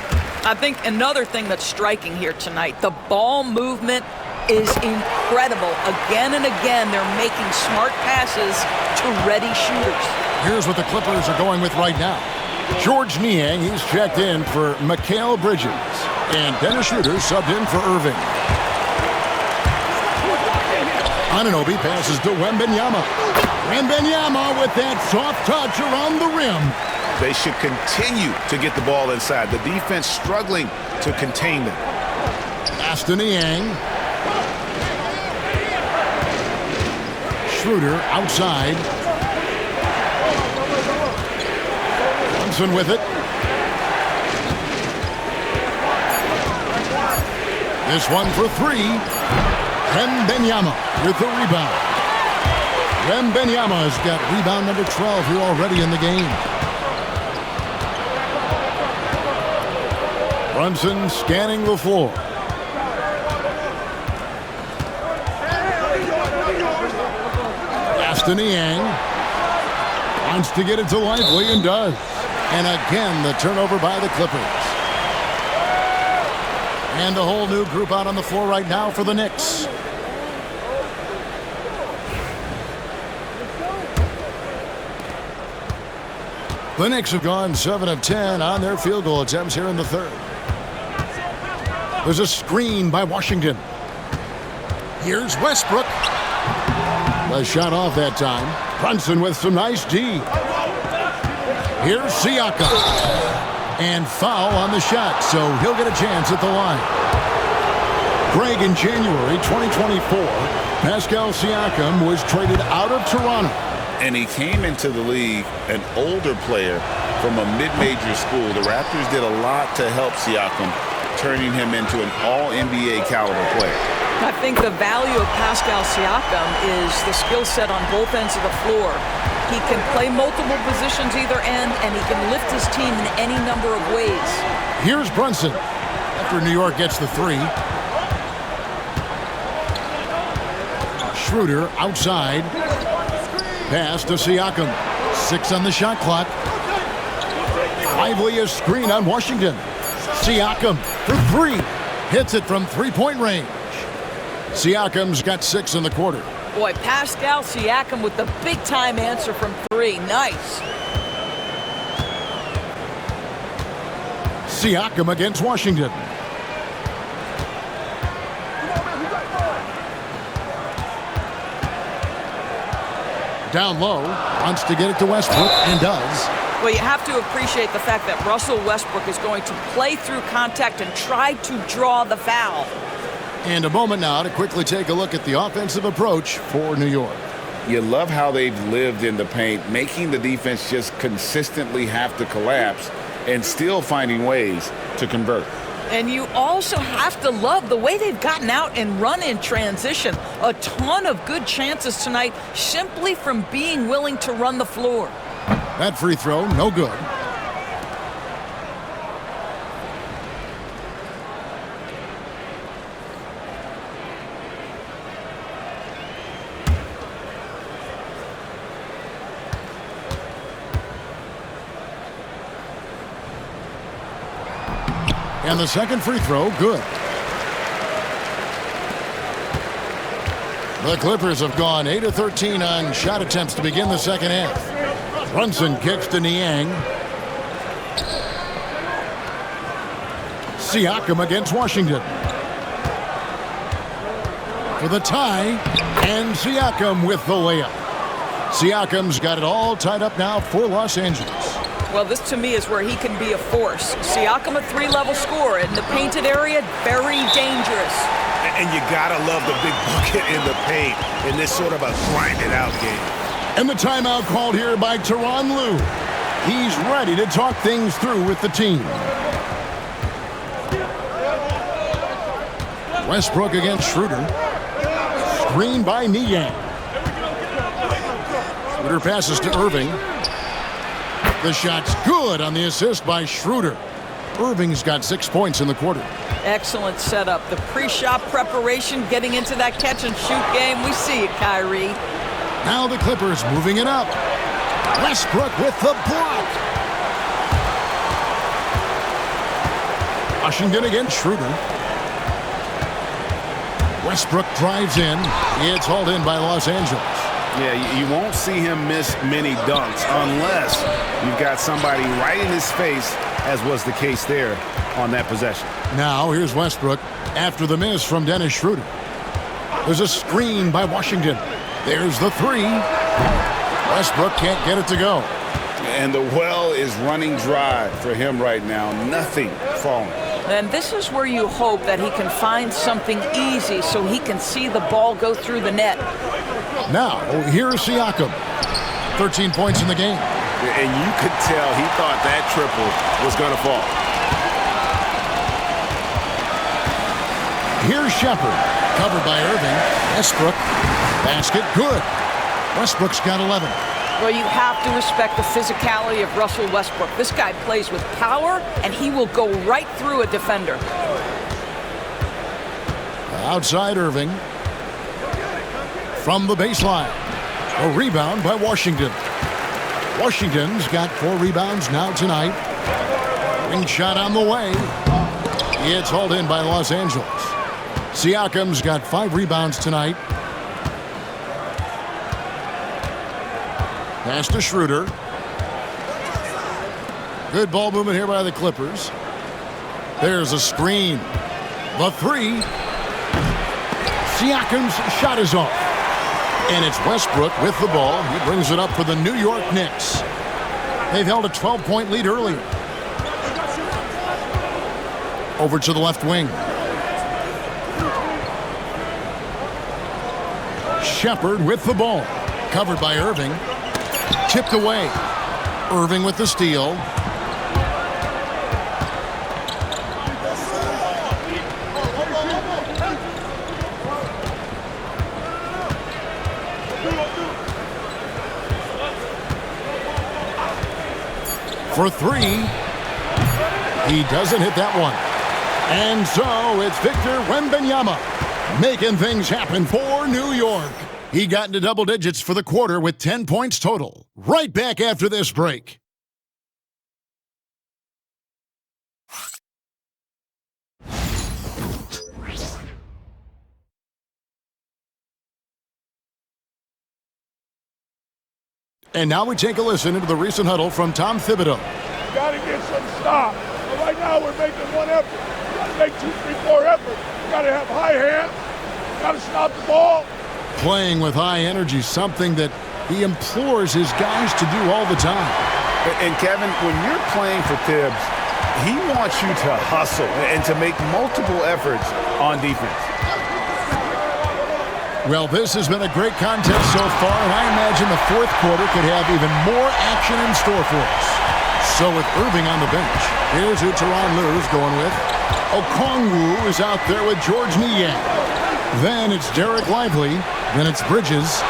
I think another thing that's striking here tonight, the ball movement is incredible. Again and again, they're making smart passes to ready shooters. Here's what the Clippers are going with right now. George Niang, he's checked in for Mikal Bridges. And Dennis Schroeder subbed in for Irving. Anunoby passes to Wembanyama. Wembanyama with that soft touch around the rim. They should continue to get the ball inside. The defense struggling to contain them. Pass to Niang. Schroeder outside. Thompson with it. This one for three. Wembanyama with the rebound. Wembanyama has got rebound number 12 here already in the game. Brunson scanning the floor. Pass to Niang. Wants to get it to Lively and does. And again, the turnover by the Clippers. And a whole new group out on the floor right now for the Knicks. The Knicks have gone 7 of 10 on their field goal attempts here in the third. There's a screen by Washington. Here's Westbrook. The shot off that time. Brunson with some nice D. Here's Siakam. And foul on the shot, so he'll get a chance at the line. Greg, in January 2024, Pascal Siakam was traded out of Toronto. And he came into the league an older player from a mid-major school. The Raptors did a lot to help Siakam, turning him into an all-NBA caliber player. I think the value of Pascal Siakam is the skill set on both ends of the floor. He can play multiple positions either end, and he can lift his team in any number of ways. Here's Brunson after New York gets the three. Schroeder outside. Pass to Siakam. 6 on the shot clock. Lively a screen on Washington. Siakam for three. Hits it from three-point range. Siakam's got 6 in the quarter. Boy, Pascal Siakam with the big-time answer from three. Nice. Siakam against Washington. Down low, wants to get it to Westbrook, and does. Well, you have to appreciate the fact that Russell Westbrook is going to play through contact and try to draw the foul. And a moment now to quickly take a look at the offensive approach for New York. You love how they've lived in the paint, making the defense just consistently have to collapse and still finding ways to convert. And you also have to love the way they've gotten out and run in transition. A ton of good chances tonight simply from being willing to run the floor. That free throw, no good. And the second free throw, good. The Clippers have gone 8 of 13 on shot attempts to begin the second half. Brunson kicks to Niang. Siakam against Washington. For the tie, and Siakam with the layup. Siakam's got it all tied up now for Los Angeles. Well, this to me is where he can be a force. Siakam, a three-level scorer in the painted area, very dangerous. And you gotta love the big bucket in the paint in this sort of a grinded-out game. And the timeout called here by Tyronn Lue. He's ready to talk things through with the team. Westbrook against Schroeder. Screen by Niang. Schroeder passes to Irving. The shot's good on the assist by Schroeder. Irving's got 6 points in the quarter. Excellent setup. The pre-shot preparation, getting into that catch-and-shoot game. We see it, Kyrie. Now the Clippers moving it up. Westbrook with the block. Washington against Schroeder. Westbrook drives in. It's hauled in by Los Angeles. Yeah, you won't see him miss many dunks unless you've got somebody right in his face, as was the case there on that possession. Now here's Westbrook after the miss from Dennis Schroeder. There's a screen by Washington. There's the three. Westbrook can't get it to go. And the well is running dry for him right now. Nothing falling. And this is where you hope that he can find something easy so he can see the ball go through the net. Now, here's Siakam. 13 points in the game. And you could tell he thought that triple was going to fall. Here's Shepard. Covered by Irving. Westbrook. Basket good. Westbrook's got 11. Well, you have to respect the physicality of Russell Westbrook. This guy plays with power, and he will go right through a defender. Outside Irving. From the baseline. A rebound by Washington. Washington's got 4 rebounds now tonight. Ring shot on the way. It's hauled in by Los Angeles. Siakam's got 5 rebounds tonight. Pass to Schroeder. Good ball movement here by the Clippers. There's a screen. The three. Siakam's shot is off. And it's Westbrook with the ball. He brings it up for the New York Knicks. They've held a 12-point lead earlier. Over to the left wing. Shepard with the ball. Covered by Irving. Tipped away. Irving with the steal. For 3. He doesn't hit that one. And so it's Victor Wembanyama making things happen for New York. He got into double digits for the quarter with 10 points total. Right back after this break. And now we take a listen into the recent huddle from Tom Thibodeau. Got to get some stop. But right now we're making one effort. Got to make 2, 3, 4 efforts. Got to have high hands. Got to stop the ball. Playing with high energy, something that he implores his guys to do all the time. And Kevin, when you're playing for Tibbs, he wants you to hustle and to make multiple efforts on defense. Well, this has been a great contest so far, and I imagine the fourth quarter could have even more action in store for us. So with Irving on the bench, here's who Tyronn Lue is going with. Okongwu is out there with George Niang. Then it's Derek Lively. Then it's Bridges.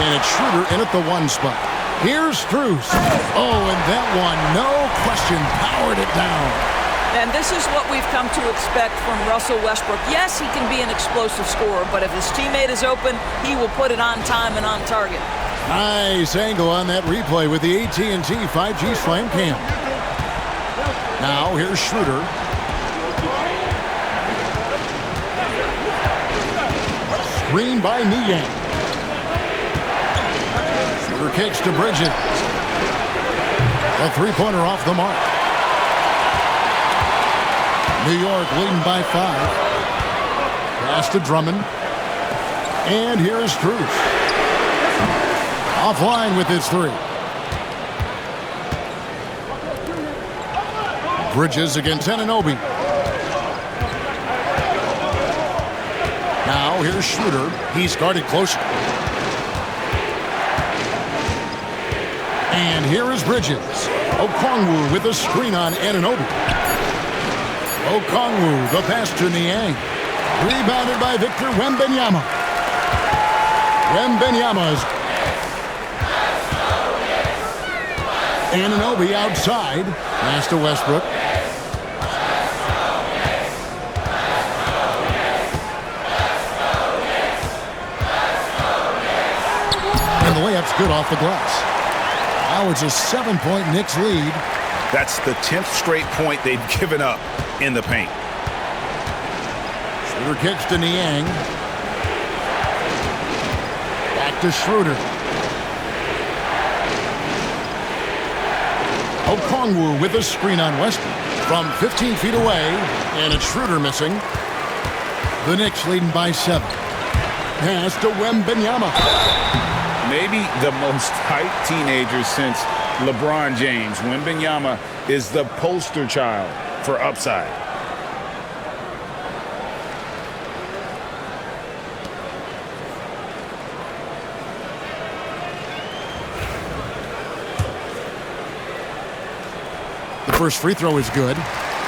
And it's Schroeder in at the 1 spot. Here's Strus. Oh, and that one, no question, powered it down. And this is what we've come to expect from Russell Westbrook. Yes, he can be an explosive scorer, but if his teammate is open, he will put it on time and on target. Nice angle on that replay with the AT&T 5G Slam Cam. Now here's Schroeder. Screen by Niang. Schroeder kicks to Bridges. A three-pointer off the mark. New York leading by 5. Pass to Drummond. And here's Strus. Offline with his 3. Bridges against Anunoby. Now here's Schroeder. He's guarded closer. And here is Bridges. Okongwu with a screen on Anunoby. Okongwu, the pass to Niang. Rebounded by Victor Wembanyama. Wembanyama's. Anunoby outside. Pass to Westbrook. And the layup's good off the glass. Now it's a 7-point Knicks lead. That's the 10th straight point they've given up in the paint. Schroeder kicks to Niang. Back to Schroeder. Okongwu with a screen on Westbrook from 15 feet away, and it's Schroeder missing. The Knicks leading by 7. Pass to Wembanyama. Maybe the most hyped teenager since LeBron James. Wembanyama is the poster child for upside. The first free throw is good.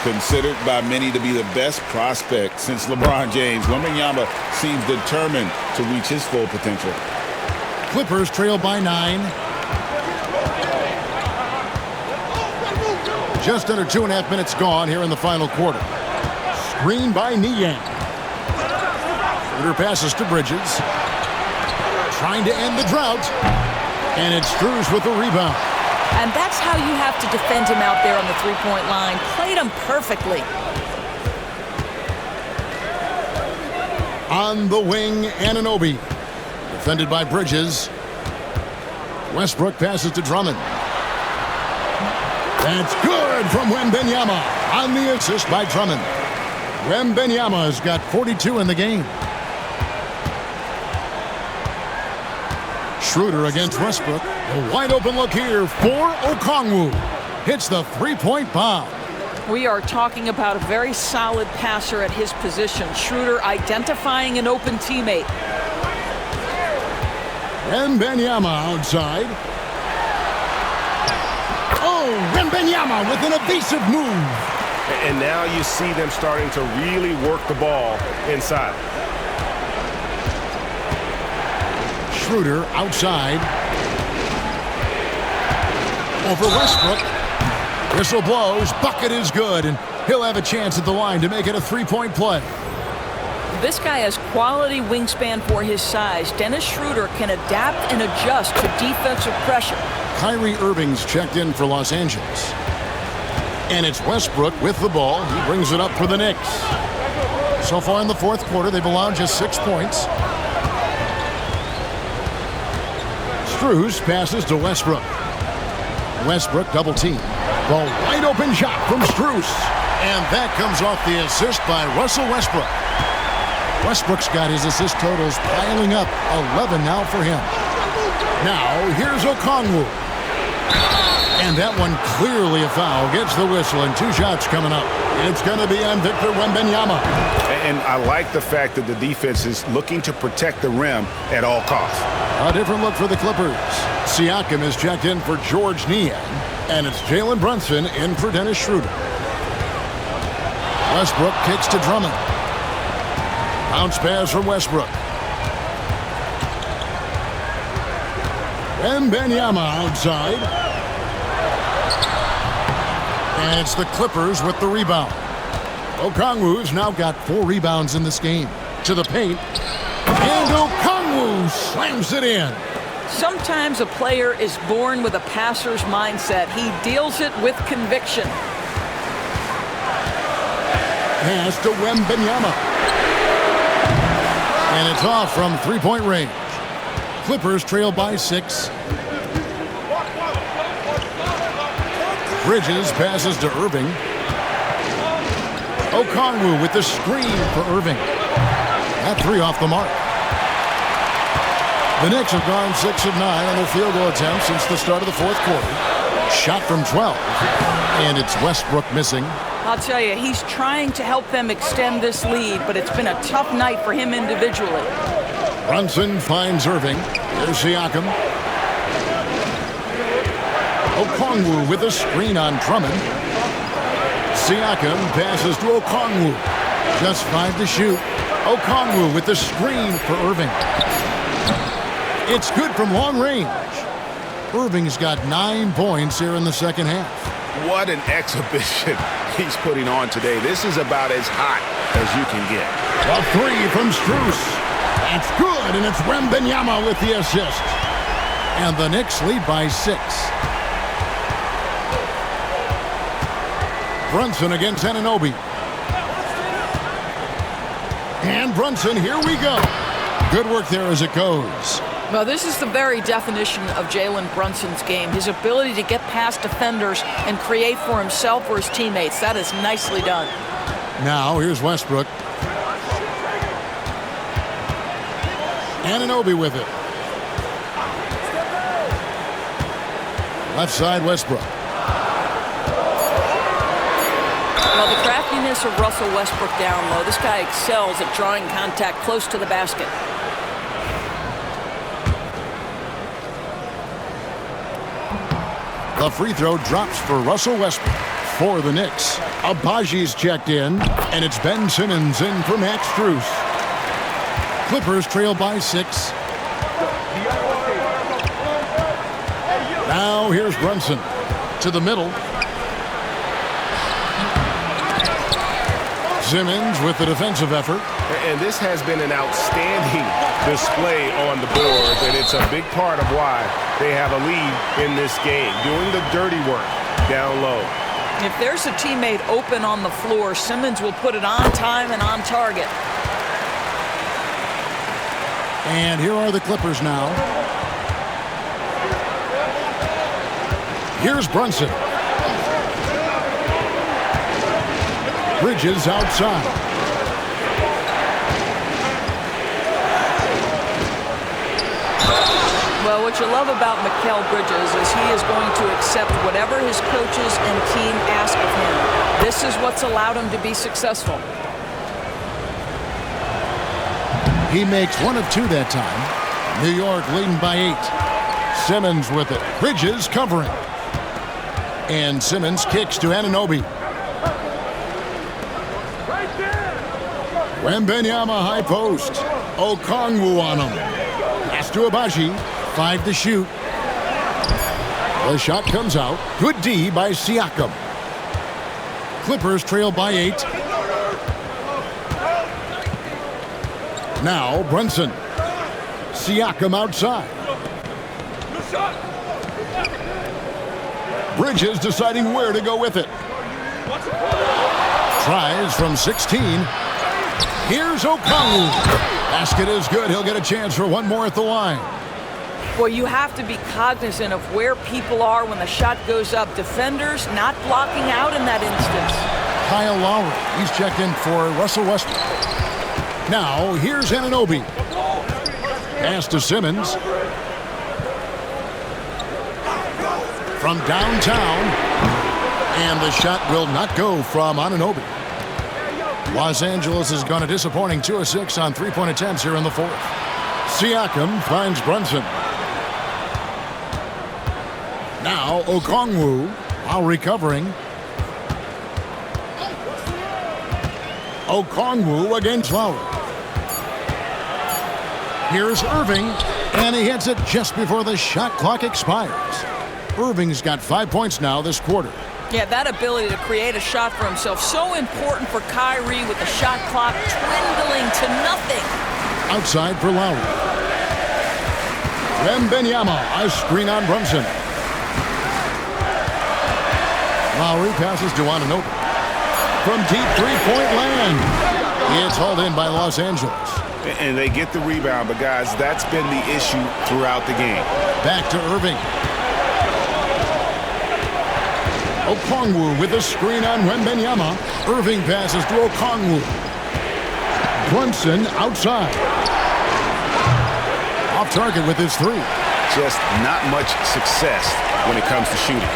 Considered by many to be the best prospect since LeBron James, Wembanyama seems determined to reach his full potential. Clippers trail by 9. Just under 2.5 minutes gone here in the final quarter. Screen by Niang. Schroeder passes to Bridges. Trying to end the drought. And it's Strus with the rebound. And that's how you have to defend him out there on the three-point line. Played him perfectly. On the wing, Anunoby. Defended by Bridges. Westbrook passes to Drummond. That's good from Wembanyama on the assist by Drummond. Wembanyama's got 42 in the game. Schroeder against Westbrook. A wide open look here for Okongwu. Hits the three-point bomb. We are talking about a very solid passer at his position. Schroeder identifying an open teammate. Wembanyama outside. Oh, Wembanyama with an evasive move. And now you see them starting to really work the ball inside. Schroeder outside. Over Westbrook. Whistle blows. Bucket is good, and he'll have a chance at the line to make it a three-point play. This guy has quality wingspan for his size. Dennis Schroeder can adapt and adjust to defensive pressure. Kyrie Irving's checked in for Los Angeles. And it's Westbrook with the ball. He brings it up for the Knicks. So far in the fourth quarter, they've allowed just 6 points. Strus passes to Westbrook. Westbrook double team. The wide open shot from Strus. And that comes off the assist by Russell Westbrook. Westbrook's got his assist totals piling up. 11 now for him. Now, here's Okongwu. And that one clearly a foul. Gets the whistle, and 2 shots coming up. It's going to be on Victor Wembanyama. And I like the fact that the defense is looking to protect the rim at all costs. A different look for the Clippers. Siakam is checked in for George Niang, and it's Jalen Brunson in for Dennis Schroeder. Westbrook kicks to Drummond. Bounce pass from Westbrook. Wembanyama outside. And it's the Clippers with the rebound. Okongwu's now got 4 rebounds in this game. To the paint. And Okongwu slams it in. Sometimes a player is born with a passer's mindset. He deals it with conviction. Pass to Wembanyama. And it's off from 3-point range. Clippers trail by 6. Bridges passes to Irving. Okongwu with the screen for Irving. That 3 off the mark. The Knicks have gone 6 of 9 on their field goal attempts since the start of the 4th quarter. Shot from 12. And it's Westbrook missing. I'll tell you, he's trying to help them extend this lead, but it's been a tough night for him individually. Brunson finds Irving. There's Siakam. Okongwu with a screen on Drummond. Siakam passes to Okongwu. Just 5 to shoot. Okongwu with the screen for Irving. It's good from long range. Irving's got 9 points here in the second half. What an exhibition he's putting on today. This is about as hot as you can get. A 3 from Strus. That's good, and it's Wembanyama with the assist. And the Knicks lead by 6. Brunson against Anunoby. And Brunson, here we go. Good work there as it goes. Well, this is the very definition of Jalen Brunson's game. His ability to get past defenders and create for himself or his teammates. That is nicely done. Now, here's Westbrook. Anunoby with it. Left side, Westbrook. Well, the craftiness of Russell Westbrook down low. This guy excels at drawing contact close to the basket. The free throw drops for Russell Westbrook. For the Knicks, Abaji's checked in, and it's Ben Simmons in for Max Strus. Clippers trail by 6. Now here's Brunson to the middle. Simmons with the defensive effort. And this has been an outstanding display on the board, and it's a big part of why they have a lead in this game, doing the dirty work down low. If there's a teammate open on the floor, Simmons will put it on time and on target. And here are the Clippers now. Here's Brunson. Bridges outside. Well, what you love about Mikal Bridges is he is going to accept whatever his coaches and team ask of him. This is what's allowed him to be successful. He makes 1 of 2 that time. New York leading by 8. Simmons with it. Bridges covering. And Simmons kicks to Anunoby. Wembanyama high post. Okongwu on him. Pass to Abaji. 5 to shoot. The shot comes out. Good D by Siakam. Clippers trail by 8. Now Brunson. Siakam outside. Bridges deciding where to go with it. Tries from 16. Here's Okongwu. Basket is good. He'll get a chance for 1 more at the line. Well, you have to be cognizant of where people are when the shot goes up. Defenders not blocking out in that instance. Kyle Lowry. He's checked in for Russell Westbrook. Now, here's Anunoby. Pass to Simmons. from downtown. And the shot will not go from Anunoby. Los Angeles has gone a disappointing 2 of 6 on three-point attempts here in the fourth. Siakam finds Brunson. Now Okongwu while recovering. Okongwu against Lowry. Here's Irving, and he hits it just before the shot clock expires. Irving's got 5 points now this quarter. Yeah, that ability to create a shot for himself, so important for Kyrie with the shot clock dwindling to nothing. Outside for Lowry. Wembanyama, a screen on Brunson. Lowry passes to Anunoby. From deep three-point land. It's hauled in by Los Angeles. And they get the rebound, but guys, that's been the issue throughout the game. Back to Irving. Okongwu with a screen on Wembanyama. Irving passes to Okongwu. Brunson outside. Off target with his three. Just not much success when it comes to shooting.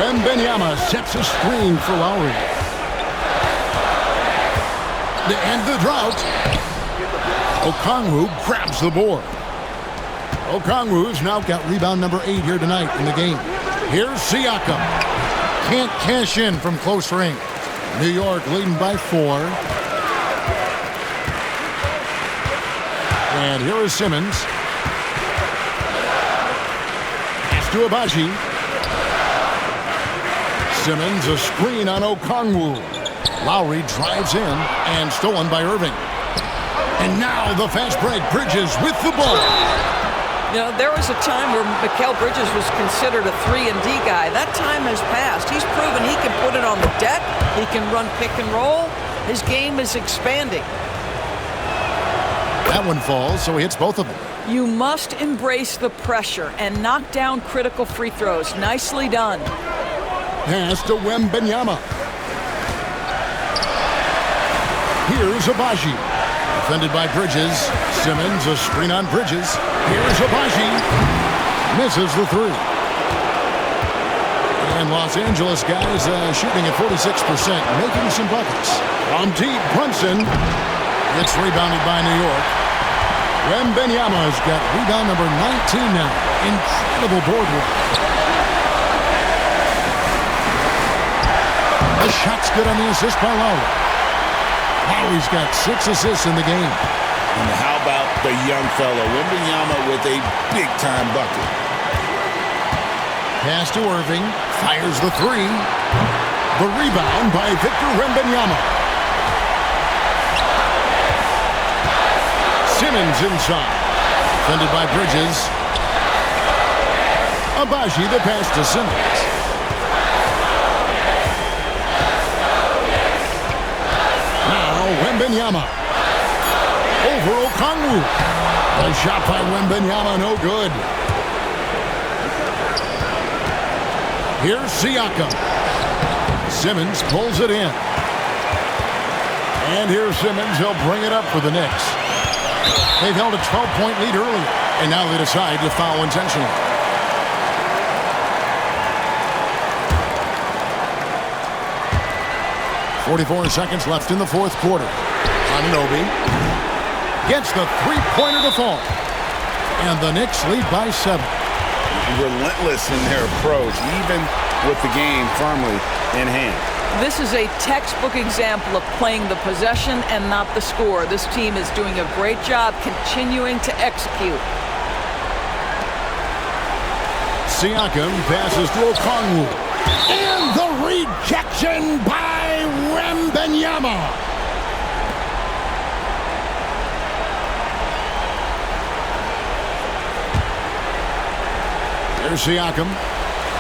Wembanyama sets a screen for Lowry. To end the drought, Okongwu grabs the board. Okongwu's now got rebound number 8 here tonight in the game. Here's Siakam. Can't cash in from close range. New York leading by 4. And here is Simmons. Pass to Abaji. Simmons, a screen on Okongwu. Lowry drives in and stolen by Irving. And now the fast break. Bridges with the ball. You know, there was a time where Mikal Bridges was considered a 3-and-D guy. That time has passed. He's proven he can put it on the deck. He can run pick and roll. His game is expanding. That one falls, so he hits both of them. You must embrace the pressure and knock down critical free throws. Nicely done. Pass to Wembanyama. Here's Abaji. Defended by Bridges. Simmons, a screen on Bridges. Here's Abaji. Misses the three. And Los Angeles guys shooting at 46%, making some buckets. From deep, Brunson. It's rebounded by New York. Wembanyama's got rebound number 19 now. Incredible board work. The shot's good on the assist by Lowry. Lowry's got 6 assists in the game. And how about the young fellow, Wembanyama, with a big-time bucket. Pass to Irving. Fires the three. The rebound by Victor Wembanyama. Simmons inside. Defended by Bridges. Abaji the pass to Simmons. Wembanyama. Over Okongwu. A shot by Wembanyama, no good. Here's Siakam. Simmons pulls it in. And here's Simmons. He'll bring it up for the Knicks. They've held a 12-point lead earlier, and now they decide to foul intentionally. .44 seconds left in the fourth quarter. Anunoby gets the three-pointer to fall. And the Knicks lead by 7. Relentless in their approach, even with the game firmly in hand. This is a textbook example of playing the possession and not the score. This team is doing a great job continuing to execute. Siakam passes to Okongwu. And the rejection by Wembanyama. There's Siakam.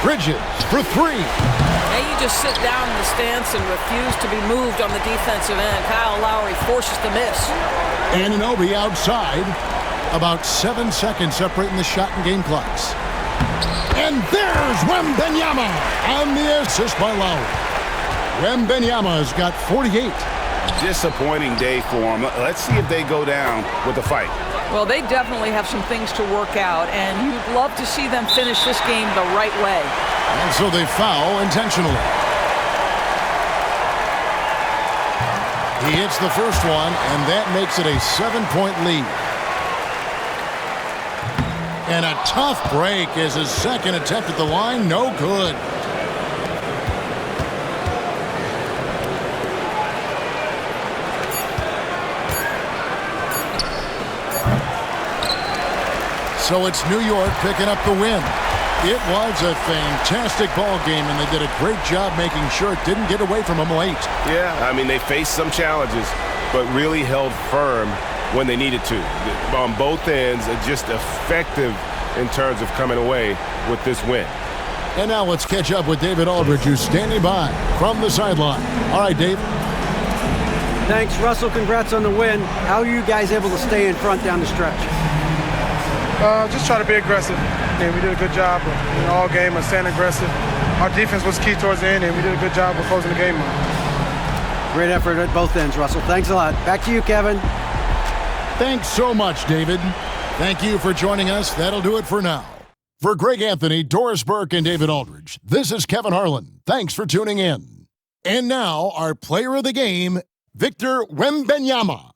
Bridges for 3. Now you just sit down in the stance and refuse to be moved on the defensive end. Kyle Lowry forces the miss. Anunoby outside. About 7 seconds separating the shot and game clocks. And there's Wembanyama on the assist by Lowry. Wembanyama's got 48. Disappointing day for him. Let's see if they go down with a fight. Well, they definitely have some things to work out, and you'd love to see them finish this game the right way. And so they foul intentionally. He hits the first one, and that makes it a 7-point lead. And a tough break as his second attempt at the line, no good. So it's New York picking up the win. It was a fantastic ball game, and they did a great job making sure it didn't get away from them late. Yeah, I mean, they faced some challenges, but really held firm when they needed to. On both ends, just effective in terms of coming away with this win. And now let's catch up with David Aldridge, who's standing by from the sideline. All right, Dave. Thanks, Russell. Congrats on the win. How are you guys able to stay in front down the stretch? Just try to be aggressive. And we did a good job all game of staying aggressive. Our defense was key towards the end, and we did a good job of closing the game out. Great effort at both ends, Russell. Thanks a lot. Back to you, Kevin. Thanks so much, David. Thank you for joining us. That'll do it for now. For Greg Anthony, Doris Burke, and David Aldridge, this is Kevin Harlan. Thanks for tuning in. And now, our player of the game, Victor Wembanyama.